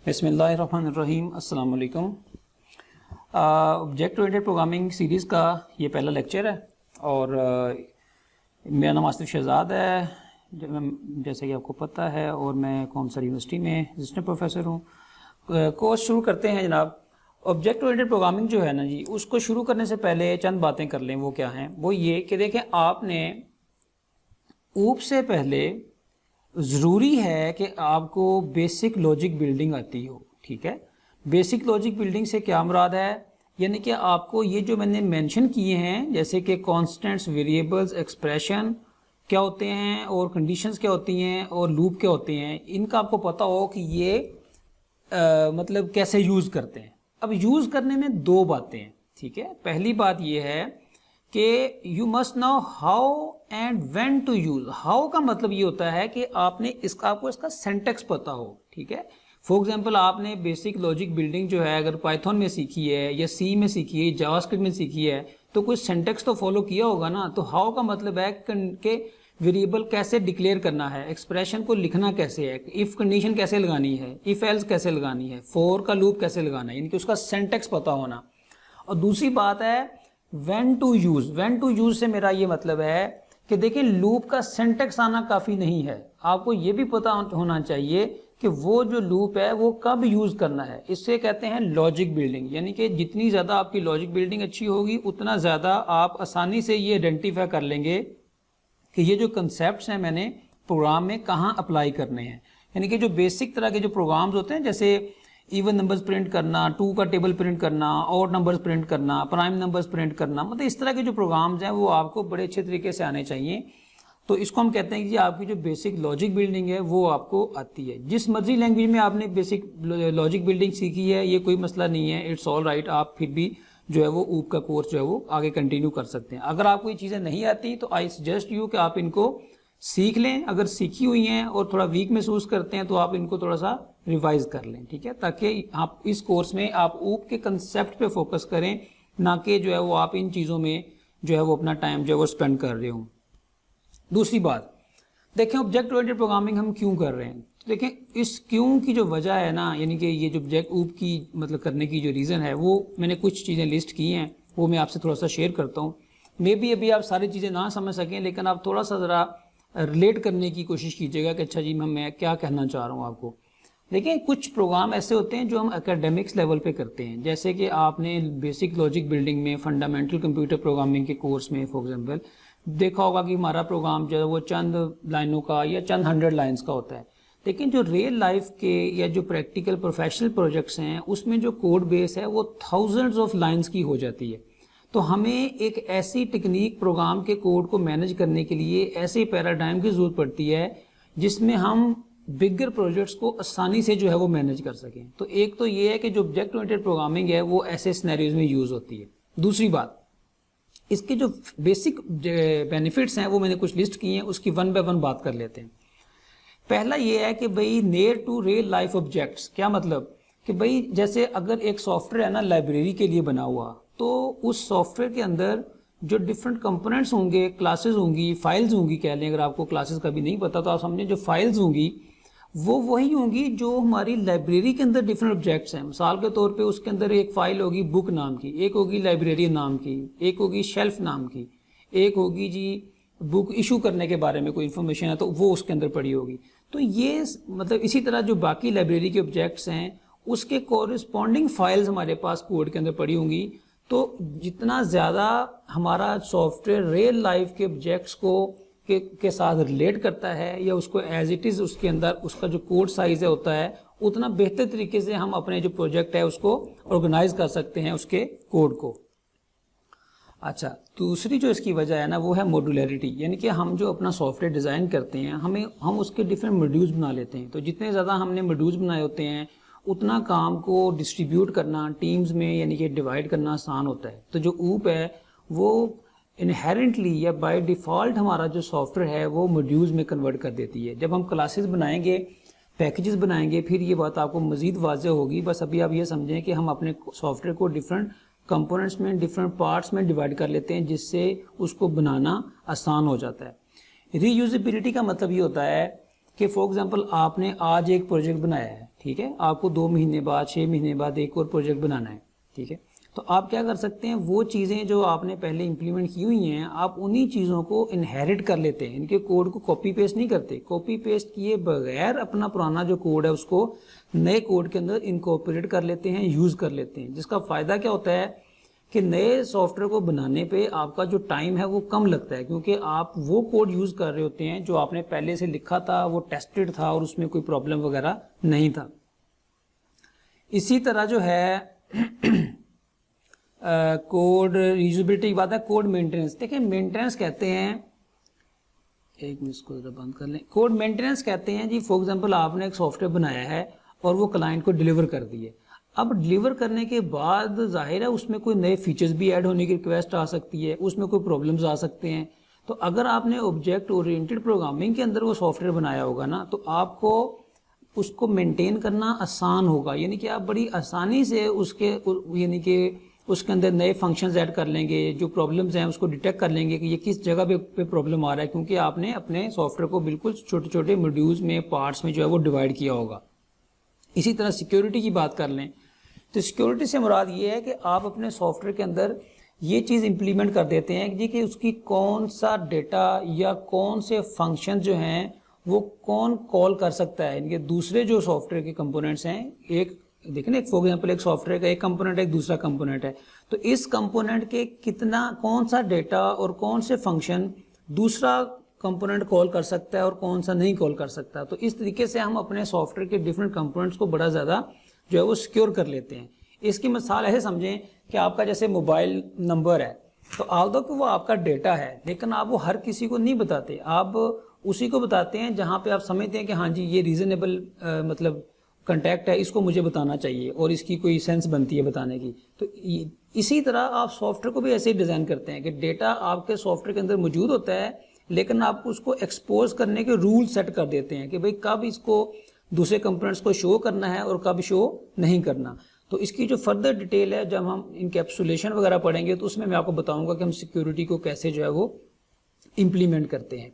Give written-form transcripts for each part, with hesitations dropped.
بسم اللہ الرحمن الرحیم. السلام علیکم. آبجیکٹ اورینٹڈ پروگرامنگ سیریز کا یہ پہلا لیکچر ہے اور میرا نام آصف شہزاد ہے جیسے کہ آپ کو پتہ ہے، اور میں قوم سر یونیورسٹی میں اسسٹنٹ پروفیسر ہوں. کورس شروع کرتے ہیں جناب. آبجیکٹ اورینٹڈ پروگرامنگ جو ہے نا جی، اس کو شروع کرنے سے پہلے چند باتیں کر لیں. وہ کیا ہیں؟ وہ یہ کہ دیکھیں، آپ نے اوپ سے پہلے ضروری ہے کہ آپ کو بیسک لاجک بلڈنگ آتی ہو. ٹھیک ہے، بیسک لاجک بلڈنگ سے کیا مراد ہے؟ یعنی کہ آپ کو یہ جو میں نے مینشن کیے ہیں، جیسے کہ کانسٹنٹس، ویریبلز، ایکسپریشن کیا ہوتے ہیں، اور کنڈیشنز کیا ہوتی ہیں، اور لوپ کیا ہوتے ہیں، ان کا آپ کو پتہ ہو کہ یہ مطلب کیسے یوز کرتے ہیں. اب یوز کرنے میں دو باتیں ہیں. ٹھیک ہے، پہلی بات یہ ہے کہ you must know how and when to use. How کا مطلب یہ ہوتا ہے کہ آپ کو اس کا سینٹیکس پتہ ہو. ٹھیک ہے، فار ایگزامپل آپ نے بیسک لاجک بلڈنگ جو ہے اگر پائتھون میں سیکھی ہے یا سی میں سیکھی ہے، جاوا اسکرپٹ میں سیکھی ہے، تو کوئی سینٹیکس تو فالو کیا ہوگا نا. تو ہاؤ کا مطلب ہے کہ ویریبل کیسے ڈکلیئر کرنا ہے، ایکسپریشن کو لکھنا کیسے ہے، ایف کنڈیشن کیسے لگانی ہے، ایف ایلس کیسے لگانی ہے، فور کا لوپ کیسے لگانا ہے، یعنی کہ اس کا سینٹیکس پتہ ہونا. اور دوسری بات ہے when to use. When to use سے میرا یہ مطلب ہے کہ دیکھیں، لوپ کا سینٹیکس آنا کافی نہیں ہے، آپ کو یہ بھی پتہ ہونا چاہیے کہ وہ جو لوپ ہے وہ کب یوز کرنا ہے. اس سے کہتے ہیں لاجک بلڈنگ. یعنی کہ جتنی زیادہ آپ کی لاجک بلڈنگ اچھی ہوگی، اتنا زیادہ آپ آسانی سے یہ آئیڈینٹیفائی کر لیں گے کہ یہ جو کنسیپٹس ہیں میں نے پروگرام میں کہاں اپلائی کرنے ہیں. یعنی کہ جو بیسک طرح کے جو پروگرامز ہوتے ہیں، جیسے ایون نمبرز پرنٹ کرنا، 2 کا ٹیبل پرنٹ کرنا، آڈ نمبرز پرنٹ کرنا، پرائم نمبرز پرنٹ کرنا، مطلب اس طرح کے جو پروگرامز ہیں وہ آپ کو بڑے اچھے طریقے سے آنے چاہیے. تو اس کو ہم کہتے ہیں کہ آپ کی جو بیسک لاجک بلڈنگ ہے وہ آپ کو آتی ہے. جس مرضی لینگویج میں آپ نے بیسک لاجک بلڈنگ سیکھی ہے، یہ کوئی مسئلہ نہیں ہے، اٹس آل رائٹ. آپ پھر بھی جو ہے وہ اوپ کا کورس جو ہے وہ آگے کنٹینیو کر سکتے ہیں. اگر آپ کو یہ چیزیں نہیں آتی تو آئی سجیسٹ یو کہ آپ ان کو سیکھ لیں. اگر سیکھی ہوئی ہیں اور تھوڑا ویک محسوس کرتے ہیں تو آپ ان کو تھوڑا سا ریوائز کر لیں. ٹھیک ہے، تاکہ آپ اس کورس میں آپ اوپ کے کنسیپٹ پہ فوکس کریں، نہ کہ جو ہے وہ آپ ان چیزوں میں جو ہے وہ اپنا ٹائم جو ہے وہ اسپینڈ کر رہے ہوں. دوسری بات دیکھیں، آبجیکٹ اورینٹڈ پروگرامنگ ہم کیوں کر رہے ہیں. دیکھیں، اس کیوں کی جو وجہ ہے نا، یعنی کہ یہ جو آبجیکٹ اوپ کی مطلب کرنے کی جو ریزن ہے، وہ میں نے کچھ چیزیں لسٹ کی ہیں، وہ میں آپ سے تھوڑا سا شیئر کرتا ہوں. مے بی ابھی آپ ساری چیزیں نہ سمجھ سکیں، لیکن آپ تھوڑا سا ذرا ریلیٹ کرنے کی کوشش کیجیے گا کہ اچھا جی میں کیا کہنا چاہ رہا ہوں آپ کو. دیکھیں، کچھ پروگرام ایسے ہوتے ہیں جو ہم اکیڈمکس لیول پہ کرتے ہیں، جیسے کہ آپ نے بیسک لاجک بلڈنگ میں، فنڈامنٹل کمپیوٹر پروگرامنگ کے کورس میں فار ایگزامپل دیکھا ہوگا کہ ہمارا پروگرام جو ہے وہ چند لائنوں کا یا چند 100 لائنز کا ہوتا ہے. لیکن جو ریئل لائف کے یا جو پریکٹیکل پروفیشنل پروجیکٹس ہیں، اس میں جو کوڈ بیس ہے وہ تھاؤزنڈز آف لائنز کی ہو جاتی ہے. تو ہمیں ایک ایسی ٹیکنیک پروگرام کے کوڈ کو مینیج کرنے کے لیے، ایسے پیراڈائم کی ضرورت پڑتی ہے جس میں ہم بگر پروجیکٹس کو آسانی سے جو ہے وہ مینیج کر سکیں. تو ایک تو یہ ہے کہ جو آبجیکٹ اورینٹڈ پروگرامنگ ہے وہ ایسے سینیریوز میں یوز ہوتی ہے. دوسری بات، اس کے جو بیسک بینیفٹس ہیں وہ میں نے کچھ لسٹ کی ہیں، اس کی ون بائی ون بات کر لیتے ہیں. پہلا یہ ہے کہ بھئی near to real life objects. کیا مطلب کہ بھئی جیسے اگر ایک سافٹ ویئر ہے نا لائبریری کے لیے بنا ہوا، تو اس سافٹ ویئر کے اندر جو ڈفرینٹ کمپوننٹس ہوں گے، کلاسز ہوں گی، فائلز ہوں گی کہہ لیں. اگر آپ کو کلاسز کا بھی نہیں پتا تو آپ سمجھیں جو فائلز ہوں گی وہ وہی ہوں گی جو ہماری لائبریری کے اندر ڈفرینٹ آبجیکٹس ہیں. مثال کے طور پہ اس کے اندر ایک فائل ہوگی بک نام کی، ایک ہوگی لائبریرین نام کی، ایک ہوگی شیلف نام کی، ایک ہوگی جی بک ایشو کرنے کے بارے میں کوئی انفارمیشن ہے تو وہ اس کے اندر پڑی ہوگی. تو یہ مطلب اسی طرح جو باقی لائبریری کے آبجیکٹس ہیں اس کے کورسپونڈنگ فائلز ہمارے پاس کوڈ کے اندر پڑی ہوں گی. تو جتنا زیادہ ہمارا سافٹ ویئر ریئل لائف کے آبجیکٹس کو کے ساتھ ریلیٹ کرتا ہے یا اس کو ایز اٹ از اس کے اندر اس کا جو کوڈ سائز ہے ہوتا ہے، اتنا بہتر طریقے سے ہم اپنے جو پروجیکٹ ہے اس کو آرگنائز کر سکتے ہیں اس کے کوڈ کو. اچھا، دوسری جو اس کی وجہ ہے نا وہ ہے موڈولیرٹی. یعنی کہ ہم جو اپنا سافٹ ویئر ڈیزائن کرتے ہیں ہم اس کے ڈفرینٹ موڈیولز بنا لیتے ہیں. تو جتنے زیادہ ہم نے موڈیولز بنائے ہوتے ہیں اتنا کام کو ڈسٹریبیوٹ کرنا ٹیمز میں یعنی کہ ڈیوائڈ کرنا آسان ہوتا ہے. تو جو اوپ ہے وہ انہیرنٹلی یا بائی ڈیفالٹ ہمارا جو سافٹ ویئر ہے وہ موڈیولز میں کنورٹ کر دیتی ہے. جب ہم کلاسز بنائیں گے، پیکیجز بنائیں گے، پھر یہ بات آپ کو مزید واضح ہوگی. بس ابھی آپ یہ سمجھیں کہ ہم اپنے سافٹ ویئر کو ڈفرینٹ کمپوننٹس میں، ڈفرینٹ پارٹس میں ڈیوائڈ کر لیتے ہیں جس سے اس کو بنانا آسان ہو جاتا ہے. ری یوزیبلٹی کا مطلب یہ ہوتا ہے کہ فار ایگزامپل آپ نے آج ایک پروجیکٹ بنایا ہے، ٹھیک ہے. آپ کو 2 مہینے بعد 6 مہینے بعد ایک اور پروجیکٹ بنانا ہے. ٹھیک ہے, تو آپ کیا کر سکتے ہیں, وہ چیزیں جو آپ نے پہلے امپلیمنٹ کی ہوئی ہیں آپ انہی چیزوں کو انہیرٹ کر لیتے ہیں, ان کے کوڈ کو کاپی پیسٹ نہیں کرتے. کاپی پیسٹ کیے بغیر اپنا پرانا جو کوڈ ہے اس کو نئے کوڈ کے اندر انکارپوریٹ کر لیتے ہیں, یوز کر لیتے ہیں, جس کا فائدہ کیا ہوتا ہے کہ نئے سافٹ ویئر کو بنانے پہ آپ کا جو ٹائم ہے وہ کم لگتا ہے, کیونکہ آپ وہ کوڈ یوز کر رہے ہوتے ہیں جو آپ نے پہلے سے لکھا تھا, وہ ٹیسٹڈ تھا اور اس میں کوئی پرابلم وغیرہ نہیں تھا. اسی طرح جو ہے کوڈ یوزیبلٹی کی بات ہے, کوڈ مینٹیننس. دیکھیں مینٹیننس کہتے ہیں, ایک منٹ اس کو ذرا بند کر لیں. کوڈ مینٹیننس کہتے ہیں جی, فار ایگزامپل آپ نے ایک سافٹ ویئر بنایا ہے اور وہ کلائنٹ کو ڈیلیور کر دیے. اب ڈیلیور کرنے کے بعد ظاہر ہے اس میں کوئی نئے فیچرز بھی ایڈ ہونے کی ریکویسٹ آ سکتی ہے, اس میں کوئی پرابلمز آ سکتے ہیں. تو اگر آپ نے آبجیکٹ اورینٹڈ پروگرامنگ کے اندر وہ سافٹ ویئر بنایا ہوگا نا, تو آپ کو اس کو مینٹین کرنا آسان ہوگا, یعنی کہ آپ بڑی آسانی سے اس کے یعنی کہ اس کے اندر نئے فنکشنز ایڈ کر لیں گے, جو پرابلمز ہیں اس کو ڈیٹیکٹ کر لیں گے کہ یہ کس جگہ پہ پرابلم آ رہا ہے, کیونکہ آپ نے اپنے سافٹ ویئر کو بالکل چھوٹے چھوٹے موڈیولز میں, پارٹس میں جو ہے وہ ڈیوائڈ کیا ہوگا. اسی طرح سیکیورٹی کی بات کر لیں تو سیکیورٹی سے مراد یہ ہے کہ آپ اپنے سافٹ ویئر کے اندر یہ چیز امپلیمنٹ کر دیتے ہیں جی کہ اس کی کون سا ڈیٹا یا کون سے فنکشن جو ہیں وہ کون کال کر سکتا ہے. ان کے دوسرے جو سافٹ ویئر کے کمپوننٹس ہیں, ایک دیکھیں نا, فار ایگزامپل ایک سافٹ ویئر کا ایک کمپوننٹ ہے, ایک دوسرا کمپوننٹ ہے, تو اس کمپوننٹ کے کتنا کون سا ڈیٹا اور کون سے فنکشن دوسرا کمپوننٹ کال کر سکتا ہے اور کون سا نہیں کال کر سکتا. تو اس طریقے سے ہم اپنے سافٹ ویئر کے ڈفرینٹ کمپوننٹس کو بڑا زیادہ جو ہے وہ سیکیور کر لیتے ہیں. اس کی مثال ایسے سمجھیں کہ آپ کا جیسے موبائل نمبر ہے, تو آلدو کہ وہ آپ کا ڈیٹا ہے لیکن آپ وہ ہر کسی کو نہیں بتاتے, آپ اسی کو بتاتے ہیں جہاں پہ آپ سمجھتے ہیں کہ ہاں جی یہ ریزنیبل مطلب کنٹیکٹ ہے, اس کو مجھے بتانا چاہیے اور اس کی کوئی سینس بنتی ہے بتانے کی. تو اسی طرح آپ سافٹ ویئر کو بھی ایسے ہی ڈیزائن کرتے ہیں کہ ڈیٹا آپ کے سافٹ ویئر کے اندر موجود ہوتا ہے, لیکن آپ اس کو ایکسپوز کرنے کے رول سیٹ کر دیتے ہیں کہ بھئی کب اس کو دوسرے کمپوننٹس کو شو کرنا ہے اور کب شو نہیں کرنا. تو اس کی جو فردر ڈیٹیل ہے جب ہم انکیپسولیشن وغیرہ پڑھیں گے تو اس میں آپ کو بتاؤں گا کہ ہم سیکیورٹی کو کیسے جو ہے وہ امپلیمنٹ کرتے ہیں.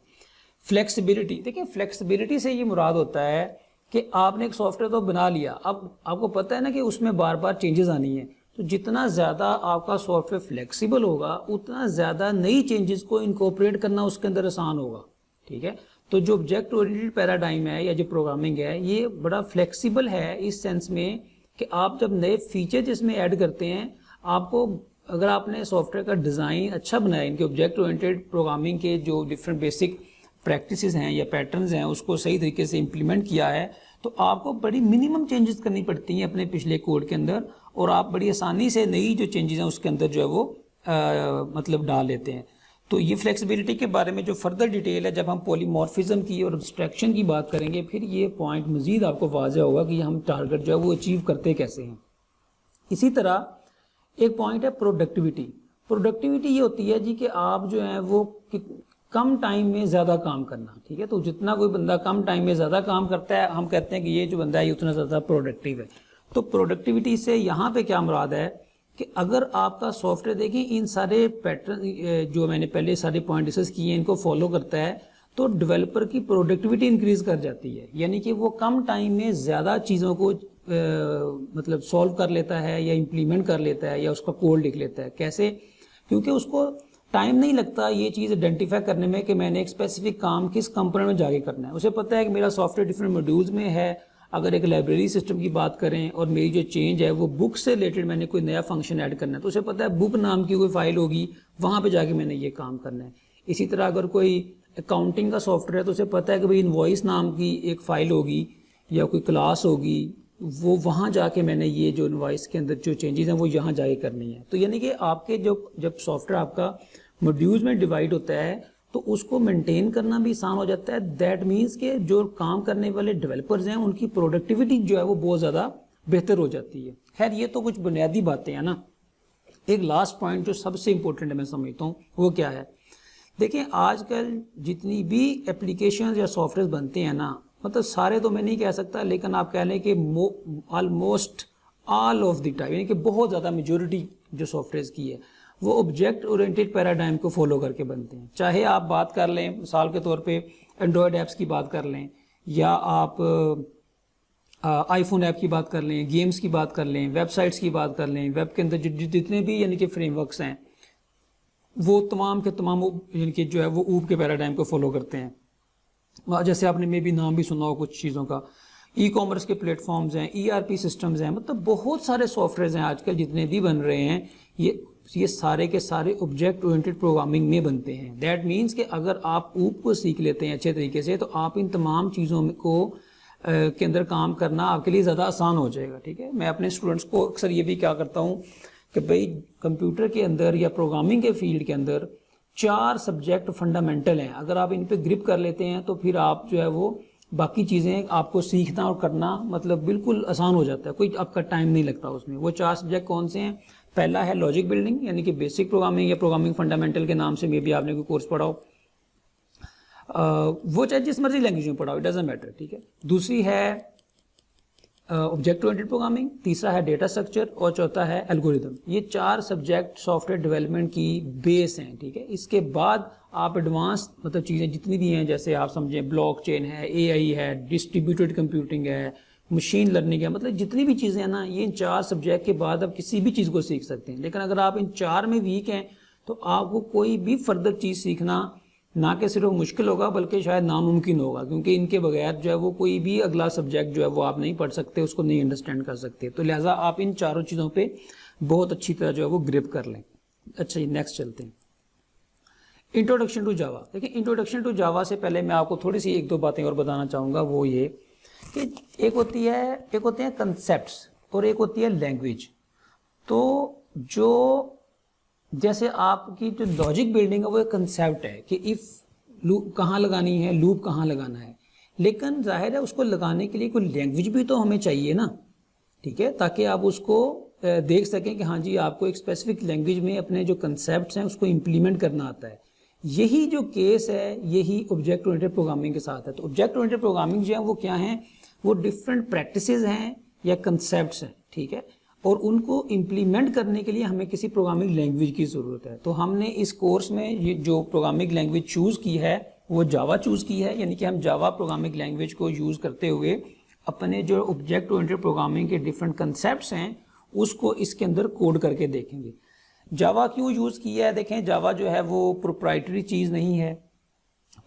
فلیکسیبلٹی, دیکھیں فلیکسیبلٹی سے یہ مراد ہوتا ہے کہ آپ نے ایک سافٹ ویئر تو بنا لیا, اب آپ کو پتہ ہے نا کہ اس میں بار بار چینجز آنی ہیں, تو جتنا زیادہ آپ کا سافٹ ویئر فلیکسیبل ہوگا اتنا زیادہ نئی چینجز کو انکارپوریٹ کرنا اس کے اندر آسان ہوگا. ٹھیک ہے, تو جو آبجیکٹ اورینٹڈ پیراڈائم ہے یا جو پروگرامنگ ہے یہ بڑا فلیکسیبل ہے اس سینس میں کہ آپ جب نئے فیچر اس میں ایڈ کرتے ہیں, آپ کو اگر آپ نے سافٹ ویئر کا ڈیزائن اچھا بنایا, ان کے آبجیکٹ اورینٹڈ پروگرامنگ کے جو ڈفرینٹ بیسک پریکٹسز ہیں یا پیٹرنز ہیں اس کو صحیح طریقے سے امپلیمنٹ کیا ہے, تو آپ کو بڑی منیمم چینجز کرنی پڑتی ہیں اپنے پچھلے کوڈ کے اندر, اور آپ بڑی آسانی سے نئی جو چینجز ہیں اس کے اندر جو ہے وہ مطلب ڈال لیتے ہیں. تو یہ فلیکسیبلٹی کے بارے میں جو فردر ڈیٹیل ہے جب ہم پولیمورفزم کی اور ابسٹریکشن کی بات کریں گے, پھر یہ پوائنٹ مزید آپ کو واضح ہوگا کہ ہم ٹارگٹ جو ہے وہ اچیو کرتے کیسے ہیں. اسی طرح ایک پوائنٹ ہے پروڈکٹیوٹی. پروڈکٹیوٹی یہ ہوتی ہے جی کہ آپ جو ہیں وہ کم ٹائم میں زیادہ کام کرنا. ٹھیک ہے, تو جتنا کوئی بندہ کم ٹائم میں زیادہ کام کرتا ہے ہم کہتے ہیں کہ یہ جو بندہ ہے یہ اتنا زیادہ پروڈکٹیو ہے. تو پروڈکٹیوٹی سے یہاں پہ کیا مراد ہے کہ اگر آپ کا سافٹ ویئر دیکھیں ان سارے پیٹرن جو میں نے پہلے سارے پوائنٹ ڈسکس کیے ہیں ان کو فالو کرتا ہے, تو ڈیولپر کی پروڈکٹیوٹی انکریز کر جاتی ہے, یعنی کہ وہ کم ٹائم میں زیادہ چیزوں کو مطلب سولو کر لیتا ہے یا امپلیمنٹ کر لیتا ہے یا اس کا کوڈ لکھ لیتا ہے. کیسے؟ کیونکہ اس کو ٹائم نہیں لگتا یہ چیز آئیڈینٹیفائی کرنے میں کہ میں نے ایک اسپیسیفک کام کس کمپوننٹ میں جا کے کرنا ہے. اسے پتہ ہے کہ میرا سافٹ ویئر ڈفرینٹ موڈیولز میں ہے. اگر ایک لائبریری سسٹم کی بات کریں اور میری جو چینج ہے وہ بک سے ریلیٹڈ میں نے کوئی نیا فنکشن ایڈ کرنا ہے, تو اسے پتہ ہے بک نام کی کوئی فائل ہوگی, وہاں پہ جا کے میں نے یہ کام کرنا ہے. اسی طرح اگر کوئی اکاؤنٹنگ کا سافٹ ویئر ہے تو اسے پتہ ہے کہ بھائی انوائس نام کی ایک فائل ہوگی یا کوئی کلاس ہوگی, وہ وہاں جا کے میں نے یہ جو انوائس کے اندر جو چینجز ہیں وہ یہاں جا کے کرنی ہے. تو یعنی کہ آپ کے جب سافٹ ویئر آپ کا موڈیولز میں ڈیوائڈ ہوتا ہے تو اس کو مینٹین کرنا بھی آسان ہو جاتا ہے. دیٹ مینس کہ جو کام کرنے والے ڈیولپرز ہیں ان کی پروڈکٹیوٹی جو ہے وہ بہت زیادہ بہتر ہو جاتی ہے. خیر یہ تو کچھ بنیادی باتیں ہیں نا. ایک لاسٹ پوائنٹ جو سب سے امپورٹنٹ ہے میں سمجھتا ہوں وہ کیا ہے, دیکھیں آج کل جتنی بھی اپلیکیشنز یا سافٹ ویئر بنتے ہیں نا, مطلب سارے تو میں نہیں کہہ سکتا لیکن آپ کہہ لیں کہ almost all of the time, یعنی کہ بہت زیادہ میجورٹی جو سافٹ ویئرز کی ہے وہ آبجیکٹ اورینٹڈ پیراڈائم کو فالو کر کے بنتے ہیں. چاہے آپ بات کر لیں مثال کے طور پہ اینڈرائڈ ایپس کی بات کر لیں, یا آپ آئی فون ایپ کی بات کر لیں، گیمز کی بات کر لیں، ویب سائٹس کی بات کر لیں، ویب کے اندر جتنے بھی یعنی کہ فریم ورکس ہیں وہ تمام کے تمام یعنی کہ جو ہے وہ اوپ کے پیراڈائم کو فالو کرتے ہیں. جیسے آپ نے میں بھی نام بھی سنا ہو کچھ چیزوں کا، ای کامرس کے پلیٹ فارمز ہیں، ای آر پی سسٹمز ہیں، مطلب بہت سارے سافٹ ویئرز ہیں آج کل جتنے بھی بن رہے ہیں یہ سارے کے سارے آبجیکٹ اورینٹڈ پروگرامنگ میں بنتے ہیں. دیٹ مینس کہ اگر آپ اوپ کو سیکھ لیتے ہیں اچھے طریقے سے تو آپ ان تمام چیزوں کو کے اندر کام کرنا آپ کے لیے زیادہ آسان ہو جائے گا. ٹھیک ہے، میں اپنے اسٹوڈنٹس کو اکثر یہ بھی کیا کرتا ہوں کہ بھئی کمپیوٹر کے اندر یا پروگرامنگ کے فیلڈ کے اندر 4 سبجیکٹ فنڈامنٹل ہیں، اگر آپ ان پہ گرپ کر لیتے ہیں تو پھر آپ جو ہے وہ باقی چیزیں آپ کو سیکھنا اور کرنا مطلب بالکل آسان ہو جاتا ہے، کوئی آپ کا ٹائم نہیں لگتا اس میں. وہ 4 سبجیکٹ کون سے ہیں؟ پہلا ہے لاجک بلڈنگ یعنی کہ بیسک پروگرامنگ یا پروگرامنگ فنڈامنٹل کے نام سے میں بھی آپ نے کوئی کورس پڑھا ہو، وہ چاہے جس مرضی لینگویج میں پڑھا ہو، اٹ ڈزنٹ میٹر. ٹھیک ہے، دوسری ہے آبجیکٹ اورینٹڈ پروگرامنگ، تیسرا ہے ڈیٹا اسٹرکچر اور چوتھا ہے الگوریدم. یہ 4 سبجیکٹ سافٹ ویئر ڈیولپمنٹ کی بیس ہیں. ٹھیک ہے، اس کے بعد آپ ایڈوانس مطلب چیزیں جتنی بھی ہیں جیسے آپ سمجھیں بلاک چین ہے، اے آئی ہے، ڈسٹریبیوٹیڈ کمپیوٹنگ ہے، مشین لرننگ ہے، مطلب جتنی بھی چیزیں ہیں نا یہ ان 4 سبجیکٹ کے بعد آپ کسی بھی چیز کو سیکھ سکتے ہیں. لیکن اگر آپ ان 4 میں ویک ہیں تو آپ کو کوئی بھی فردر چیز سیکھنا نہ کہ صرف مشکل ہوگا بلکہ شاید ناممکن ہوگا، کیونکہ ان کے بغیر جو ہے وہ کوئی بھی اگلا سبجیکٹ جو ہے وہ آپ نہیں پڑھ سکتے، اس کو نہیں انڈرسٹینڈ کر سکتے. تو لہٰذا آپ ان 4 چیزوں پہ بہت اچھی طرح جو ہے وہ گرپ کر لیں. اچھا جی، نیکسٹ چلتے ہیں. Introduction to Java. دیکھیں انٹروڈکشن ٹو جاوا سے پہلے میں آپ کو تھوڑی سی 1-2 باتیں اور بتانا چاہوں گا. وہ یہ کہ ایک ہوتے ہیں کنسیپٹس اور ایک ہوتی ہے لینگویج. تو جو جیسے آپ کی جو لاجک بلڈنگ ہے وہ ایک کنسیپٹ ہے کہ اف لوپ کہاں لگانی ہے، لوپ کہاں لگانا ہے، لیکن ظاہر ہے اس کو لگانے کے لیے کوئی لینگویج بھی تو ہمیں چاہیے نا. ٹھیک ہے، تاکہ آپ اس کو دیکھ سکیں کہ ہاں جی آپ کو ایک اسپیسیفک لینگویج میں اپنے جو کنسیپٹس ہیں اس کو امپلیمنٹ کرنا آتا ہے. یہی جو کیس ہے یہی آبجیکٹ اورینٹڈ پروگرامنگ کے ساتھ ہے. تو آبجیکٹ اورینٹڈ پروگرامنگ جو ہے وہ کیا ہیں؟ وہ ڈفرینٹ پریکٹسز ہیں یا کنسیپٹس ہیں. ٹھیک ہے، اور ان کو امپلیمنٹ کرنے کے لیے ہمیں کسی پروگرامنگ لینگویج کی ضرورت ہے. تو ہم نے اس کورس میں یہ جو پروگرامنگ لینگویج چوز کی ہے وہ جاوا چوز کی ہے، یعنی کہ ہم جاوا پروگرامنگ لینگویج کو یوز کرتے ہوئے اپنے جو آبجیکٹ اورینٹڈ پروگرامنگ کے ڈفرینٹ کنسیپٹس ہیں اس کو اس کے اندر کوڈ کر کے دیکھیں گے. جاوا کیوں یوز کیا ہے؟ دیکھیں جاوا جو ہے وہ پروپرائٹری چیز نہیں ہے،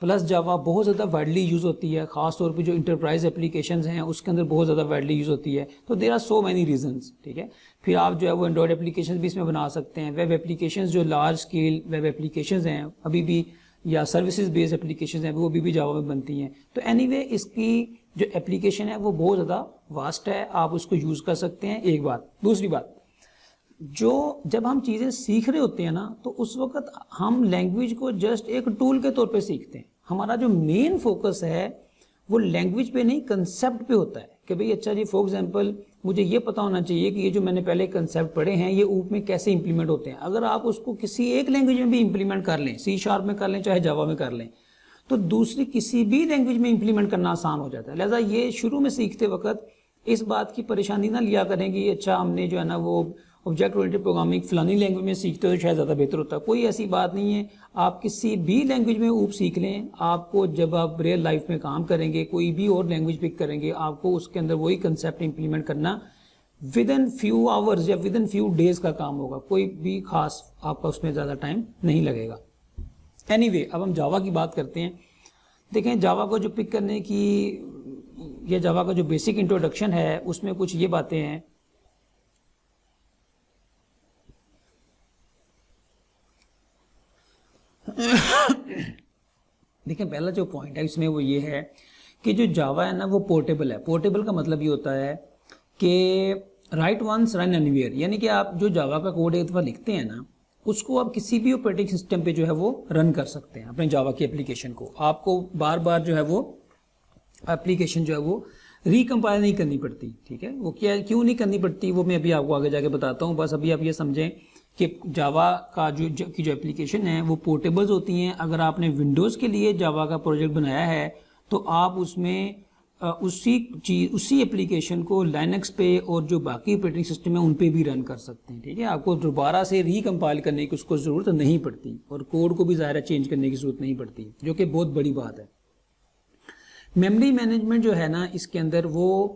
پلس جاوا بہت زیادہ وائڈلی یوز ہوتی ہے، خاص طور پہ جو انٹرپرائز اپلیکیشنز ہیں اس کے اندر بہت زیادہ وائڈلی یوز ہوتی ہے. تو there are so many reasons. ٹھیک ہے، پھر آپ جو ہے وہ اینڈرائڈ اپلیکیشن بھی اس میں بنا سکتے ہیں. ویب اپلیکیشنز جو لارج اسکیل ویب اپلیکیشنز ہیں ابھی بھی یا سروسز بیس اپلیکیشنز ہیں وہ بھی جاوا میں بنتی ہیں. تو اینی وے اس کی جو اپلیکیشن ہے وہ بہت زیادہ واسٹ ہے، آپ اس کو یوز کر سکتے ہیں. ایک بات. دوسری بات، جب ہم چیزیں سیکھ رہے ہوتے ہیں نا تو اس وقت ہم لینگویج کو جسٹ ایک ٹول کے طور پہ سیکھتے ہیں. ہمارا جو مین فوکس ہے وہ لینگویج پہ نہیں کنسیپٹ پہ ہوتا ہے کہ بھئی اچھا جی فار ایگزامپل مجھے یہ پتا ہونا چاہیے کہ یہ جو میں نے پہلے کنسیپٹ پڑھے ہیں یہ اوپ میں کیسے امپلیمنٹ ہوتے ہیں. اگر آپ اس کو کسی ایک لینگویج میں بھی امپلیمنٹ کر لیں، سی شارپ میں کر لیں چاہے جاوا میں کر لیں، تو دوسری کسی بھی لینگویج میں امپلیمنٹ کرنا آسان ہو جاتا ہے. لہٰذا یہ شروع میں سیکھتے وقت اس بات کی پریشانی نہ لیا کریں کہ اچھا ہم نے جو ہے نا وہ آبجیکٹ اورینٹڈ پروگرامنگ فلانی لینگویج میں سیکھتے ہو تو شاید زیادہ بہتر ہوتا ہے. کوئی ایسی بات نہیں ہے، آپ کسی بھی لینگویج میں اوپ سیکھ لیں. آپ کو جب آپ ریئل لائف میں کام کریں گے کوئی بھی اور لینگویج پک کریں گے آپ کو اس کے اندر وہی کنسیپٹ امپلیمنٹ کرنا ود ان فیو آورز یا ود ان فیو ڈیز کا کام ہوگا. کوئی بھی خاص آپ کا اس میں زیادہ ٹائم نہیں لگے گا. اینی وے اب ہم جاوا کی بات کرتے ہیں. دیکھیں جاوا کو جو پک کرنے کی یا جاوا کا جو بیسک انٹروڈکشن ہے اس میں کچھ یہ باتیں ہیں. دیکھیں پہلا جو پوائنٹ ہے اس میں وہ یہ ہے کہ جو جاوا ہے نا وہ پورٹیبل ہے. پورٹیبل کا مطلب یہ ہوتا ہے کہ write once run anywhere, یعنی کہ آپ جو جاوا کا کوڈ ایک دفعہ لکھتے ہیں نا اس کو آپ کسی بھی آپریٹنگ سسٹم پہ جو ہے وہ رن کر سکتے ہیں. اپنے جاوا کی اپلیکیشن کو آپ کو بار بار جو ہے وہ اپلیکیشن جو ہے وہ ریکمپائل نہیں کرنی پڑتی. ٹھیک ہے، وہ کیوں نہیں کرنی پڑتی وہ میں ابھی آپ کو آگے جا کے بتاتا ہوں. بس ابھی آپ یہ سمجھیں کہ جاوا کا جو اپلیکیشن ہے وہ پورٹیبلز ہوتی ہیں. اگر آپ نے ونڈوز کے لیے جاوا کا پروجیکٹ بنایا ہے تو آپ اس میں اسی اپلیکیشن کو لائنکس پہ اور جو باقی آپریٹنگ سسٹم ہے ان پہ بھی رن کر سکتے ہیں. ٹھیک ہے، آپ کو دوبارہ سے ریکمپائل کرنے کی اس کو ضرورت نہیں پڑتی اور کوڈ کو بھی ظاہر چینج کرنے کی ضرورت نہیں پڑتی، جو کہ بہت بڑی بات ہے. میموری مینجمنٹ جو ہے نا اس کے اندر وہ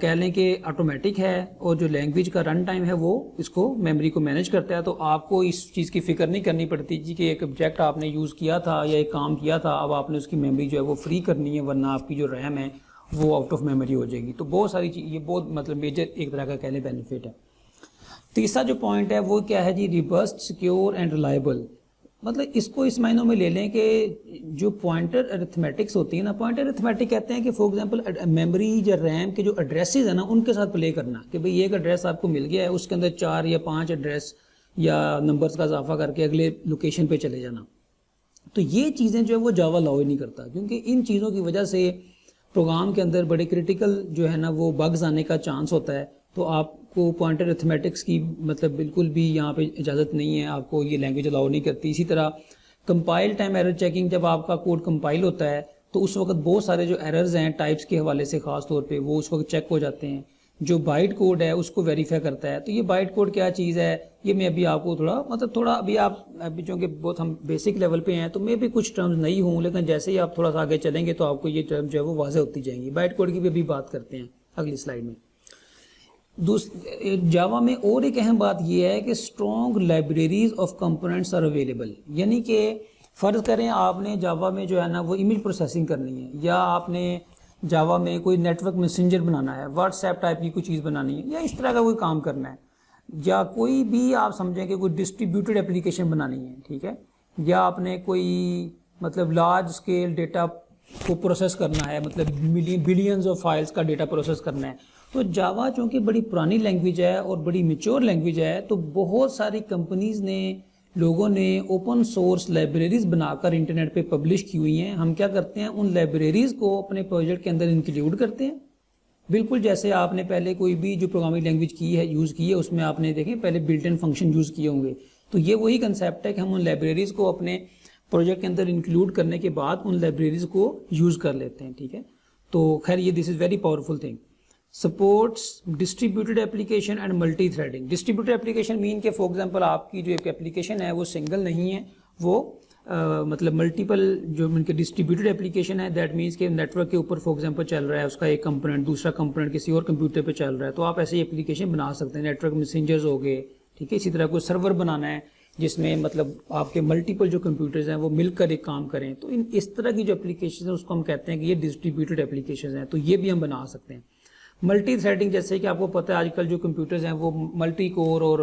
کہہ لیں کہ آٹومیٹک ہے اور جو لینگویج کا رن ٹائم ہے وہ اس کو میموری کو مینیج کرتا ہے. تو آپ کو اس چیز کی فکر نہیں کرنی پڑتی جی کہ ایک آبجیکٹ آپ نے یوز کیا تھا یا ایک کام کیا تھا, اب آپ نے اس کی میموری جو ہے وہ فری کرنی ہے, ورنہ آپ کی جو ریم ہے وہ آؤٹ آف میموری ہو جائے گی. تو بہت ساری چیز, یہ بہت مطلب میجر ایک طرح کا کہہ لیں بینیفٹ ہے. تیسرا جو پوائنٹ ہے وہ کیا ہے جی, ریبسٹ, سیکیور اینڈ ریلائبل. مطلب اس کو اس معنوں میں لے لیں کہ جو پوائنٹر ارتھمیٹکس ہوتی ہیں نا, پوائنٹر ارتھمیٹک کہتے ہیں کہ فار ایگزامپل میموری یا ریم کے جو ایڈریسز ہیں نا ان کے ساتھ پلے کرنا, کہ بھئی ایک ایڈریس آپ کو مل گیا ہے, اس کے اندر 4 یا 5 ایڈریس یا نمبرز کا اضافہ کر کے اگلے لوکیشن پہ چلے جانا. تو یہ چیزیں جو ہے وہ جاوا الاؤ ہی نہیں کرتا, کیونکہ ان چیزوں کی وجہ سے پروگرام کے اندر بڑے کریٹیکل جو ہے نا وہ بگز آنے کا چانس ہوتا ہے. تو آپ کو پوائنٹر ارتھمیٹکس کی مطلب بالکل بھی یہاں پہ اجازت نہیں ہے, آپ کو یہ لینگویج الاؤ نہیں کرتی. اسی طرح کمپائل ٹائم ایرر چیکنگ, جب آپ کا کوڈ کمپائل ہوتا ہے تو اس وقت بہت سارے جو ایررز ہیں ٹائپس کے حوالے سے خاص طور پہ وہ اس وقت چیک ہو جاتے ہیں. جو بائٹ کوڈ ہے اس کو ویریفائی کرتا ہے. تو یہ بائٹ کوڈ کیا چیز ہے, یہ میں ابھی آپ کو تھوڑا ابھی آپ ابھی چونکہ بہت ہم بیسک لیول پہ ہیں تو میں بھی کچھ ٹرمز نہیں ہوں, لیکن جیسے ہی آپ تھوڑا سا آگے چلیں گے تو آپ کو یہ ٹرم جو ہے وہ واضح ہوتی جائیں گی. بائٹ کوڈ کی بھی ابھی بات کرتے ہیں اگلی سلائیڈ میں. جاوا میں اور ایک اہم بات یہ ہے کہ strong libraries of components are available. یعنی کہ فرض کریں آپ نے جاوا میں جو ہے نا وہ ایمیج پروسیسنگ کرنی ہے, یا آپ نے جاوا میں کوئی نیٹ ورک میسنجر بنانا ہے, واٹس ایپ ٹائپ کی کوئی چیز بنانی ہے, یا اس طرح کا کوئی کام کرنا ہے, یا کوئی بھی آپ سمجھیں کہ کوئی ڈسٹریبیوٹیڈ اپلیکیشن بنانی ہے, ٹھیک ہے, یا آپ نے کوئی مطلب لارج اسکیل ڈیٹا کو پروسیس کرنا ہے, مطلب بلینز آف فائلز کا ڈیٹا پروسیس کرنا ہے. تو جاوا چونکہ بڑی پرانی لینگویج ہے اور بڑی میچور لینگویج ہے, تو بہت ساری کمپنیز نے, لوگوں نے اوپن سورس لائبریریز بنا کر انٹرنیٹ پہ پبلش کی ہوئی ہیں. ہم کیا کرتے ہیں, ان لائبریریز کو اپنے پروجیکٹ کے اندر انکلیوڈ کرتے ہیں. بالکل جیسے آپ نے پہلے کوئی بھی جو پروگرامنگ لینگویج کی ہے یوز کی ہے, اس میں آپ نے دیکھیں پہلے بلٹ ان فنکشن یوز کیے ہوں گے. تو یہ وہی کنسیپٹ ہے کہ ہم ان لائبریریز کو اپنے پروجیکٹ کے اندر انکلوڈ کرنے کے بعد ان لائبریریز کو یوز کر لیتے ہیں, ٹھیک ہے. تو خیر یہ this is very powerful thing. Supports distributed application and multi threading. Distributed application مین کہ فار ایگزامپل آپ کی جو ایک ایپلیکیشن ہے وہ سنگل نہیں ہے, وہ مطلب ملٹیپل جو ان کے ڈسٹریبیوٹیڈ ایپلیکیشن ہے. دیٹ مینس کہ نیٹ ورک کے اوپر فار ایگزامپل چل رہا ہے اس کا ایک کمپوننٹ, دوسرا کمپوننٹ کسی اور کمپیوٹر پہ چل رہا ہے, تو آپ ایسی ایپلیکیشن بنا سکتے ہیں. نیٹ ورک میسنجرز ہو گئے, ٹھیک ہے. اسی طرح کوئی سرور بنانا ہے جس میں مطلب آپ کے ملٹیپل جو کمپیوٹرز ہیں وہ مل کر ایک کام کریں, تو اس طرح کی جو ایپلیکیشن ہیں اس کو ہم کہتے ہیں کہ یہ ڈسٹریبیوٹیڈ ایپلیکیشن ہیں. تو یہ بھی ہم بنا سکتے ہیں. ملٹی تھریڈنگ, جیسے کہ آپ کو پتہ ہے آج کل جو کمپیوٹرز ہیں وہ ملٹی کور اور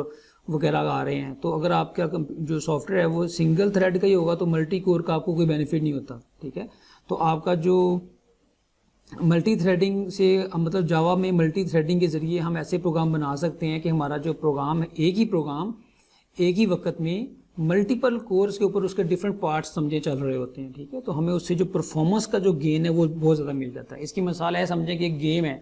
وغیرہ آ رہے ہیں. تو اگر آپ کا جو سافٹ ویئر ہے وہ سنگل تھریڈ کا ہی ہوگا تو ملٹی کور کا آپ کو کوئی بینیفٹ نہیں ہوتا, ٹھیک ہے. تو آپ کا جو ملٹی تھریڈنگ سے مطلب جاوا میں ملٹی تھریڈنگ کے ذریعے ہم ایسے پروگرام بنا سکتے ہیں کہ ہمارا جو پروگرام ہے ایک ہی پروگرام ایک ہی وقت میں ملٹیپل کورس کے اوپر اس کے ڈفرینٹ پارٹس سمجھے چل رہے ہوتے ہیں, ٹھیک ہے. تو ہمیں اس سے جو پرفارمنس کا جو گین ہے وہ بہت زیادہ مل جاتا ہے. اس کی مثال ہے, سمجھیں کہ ایک گیم ہے,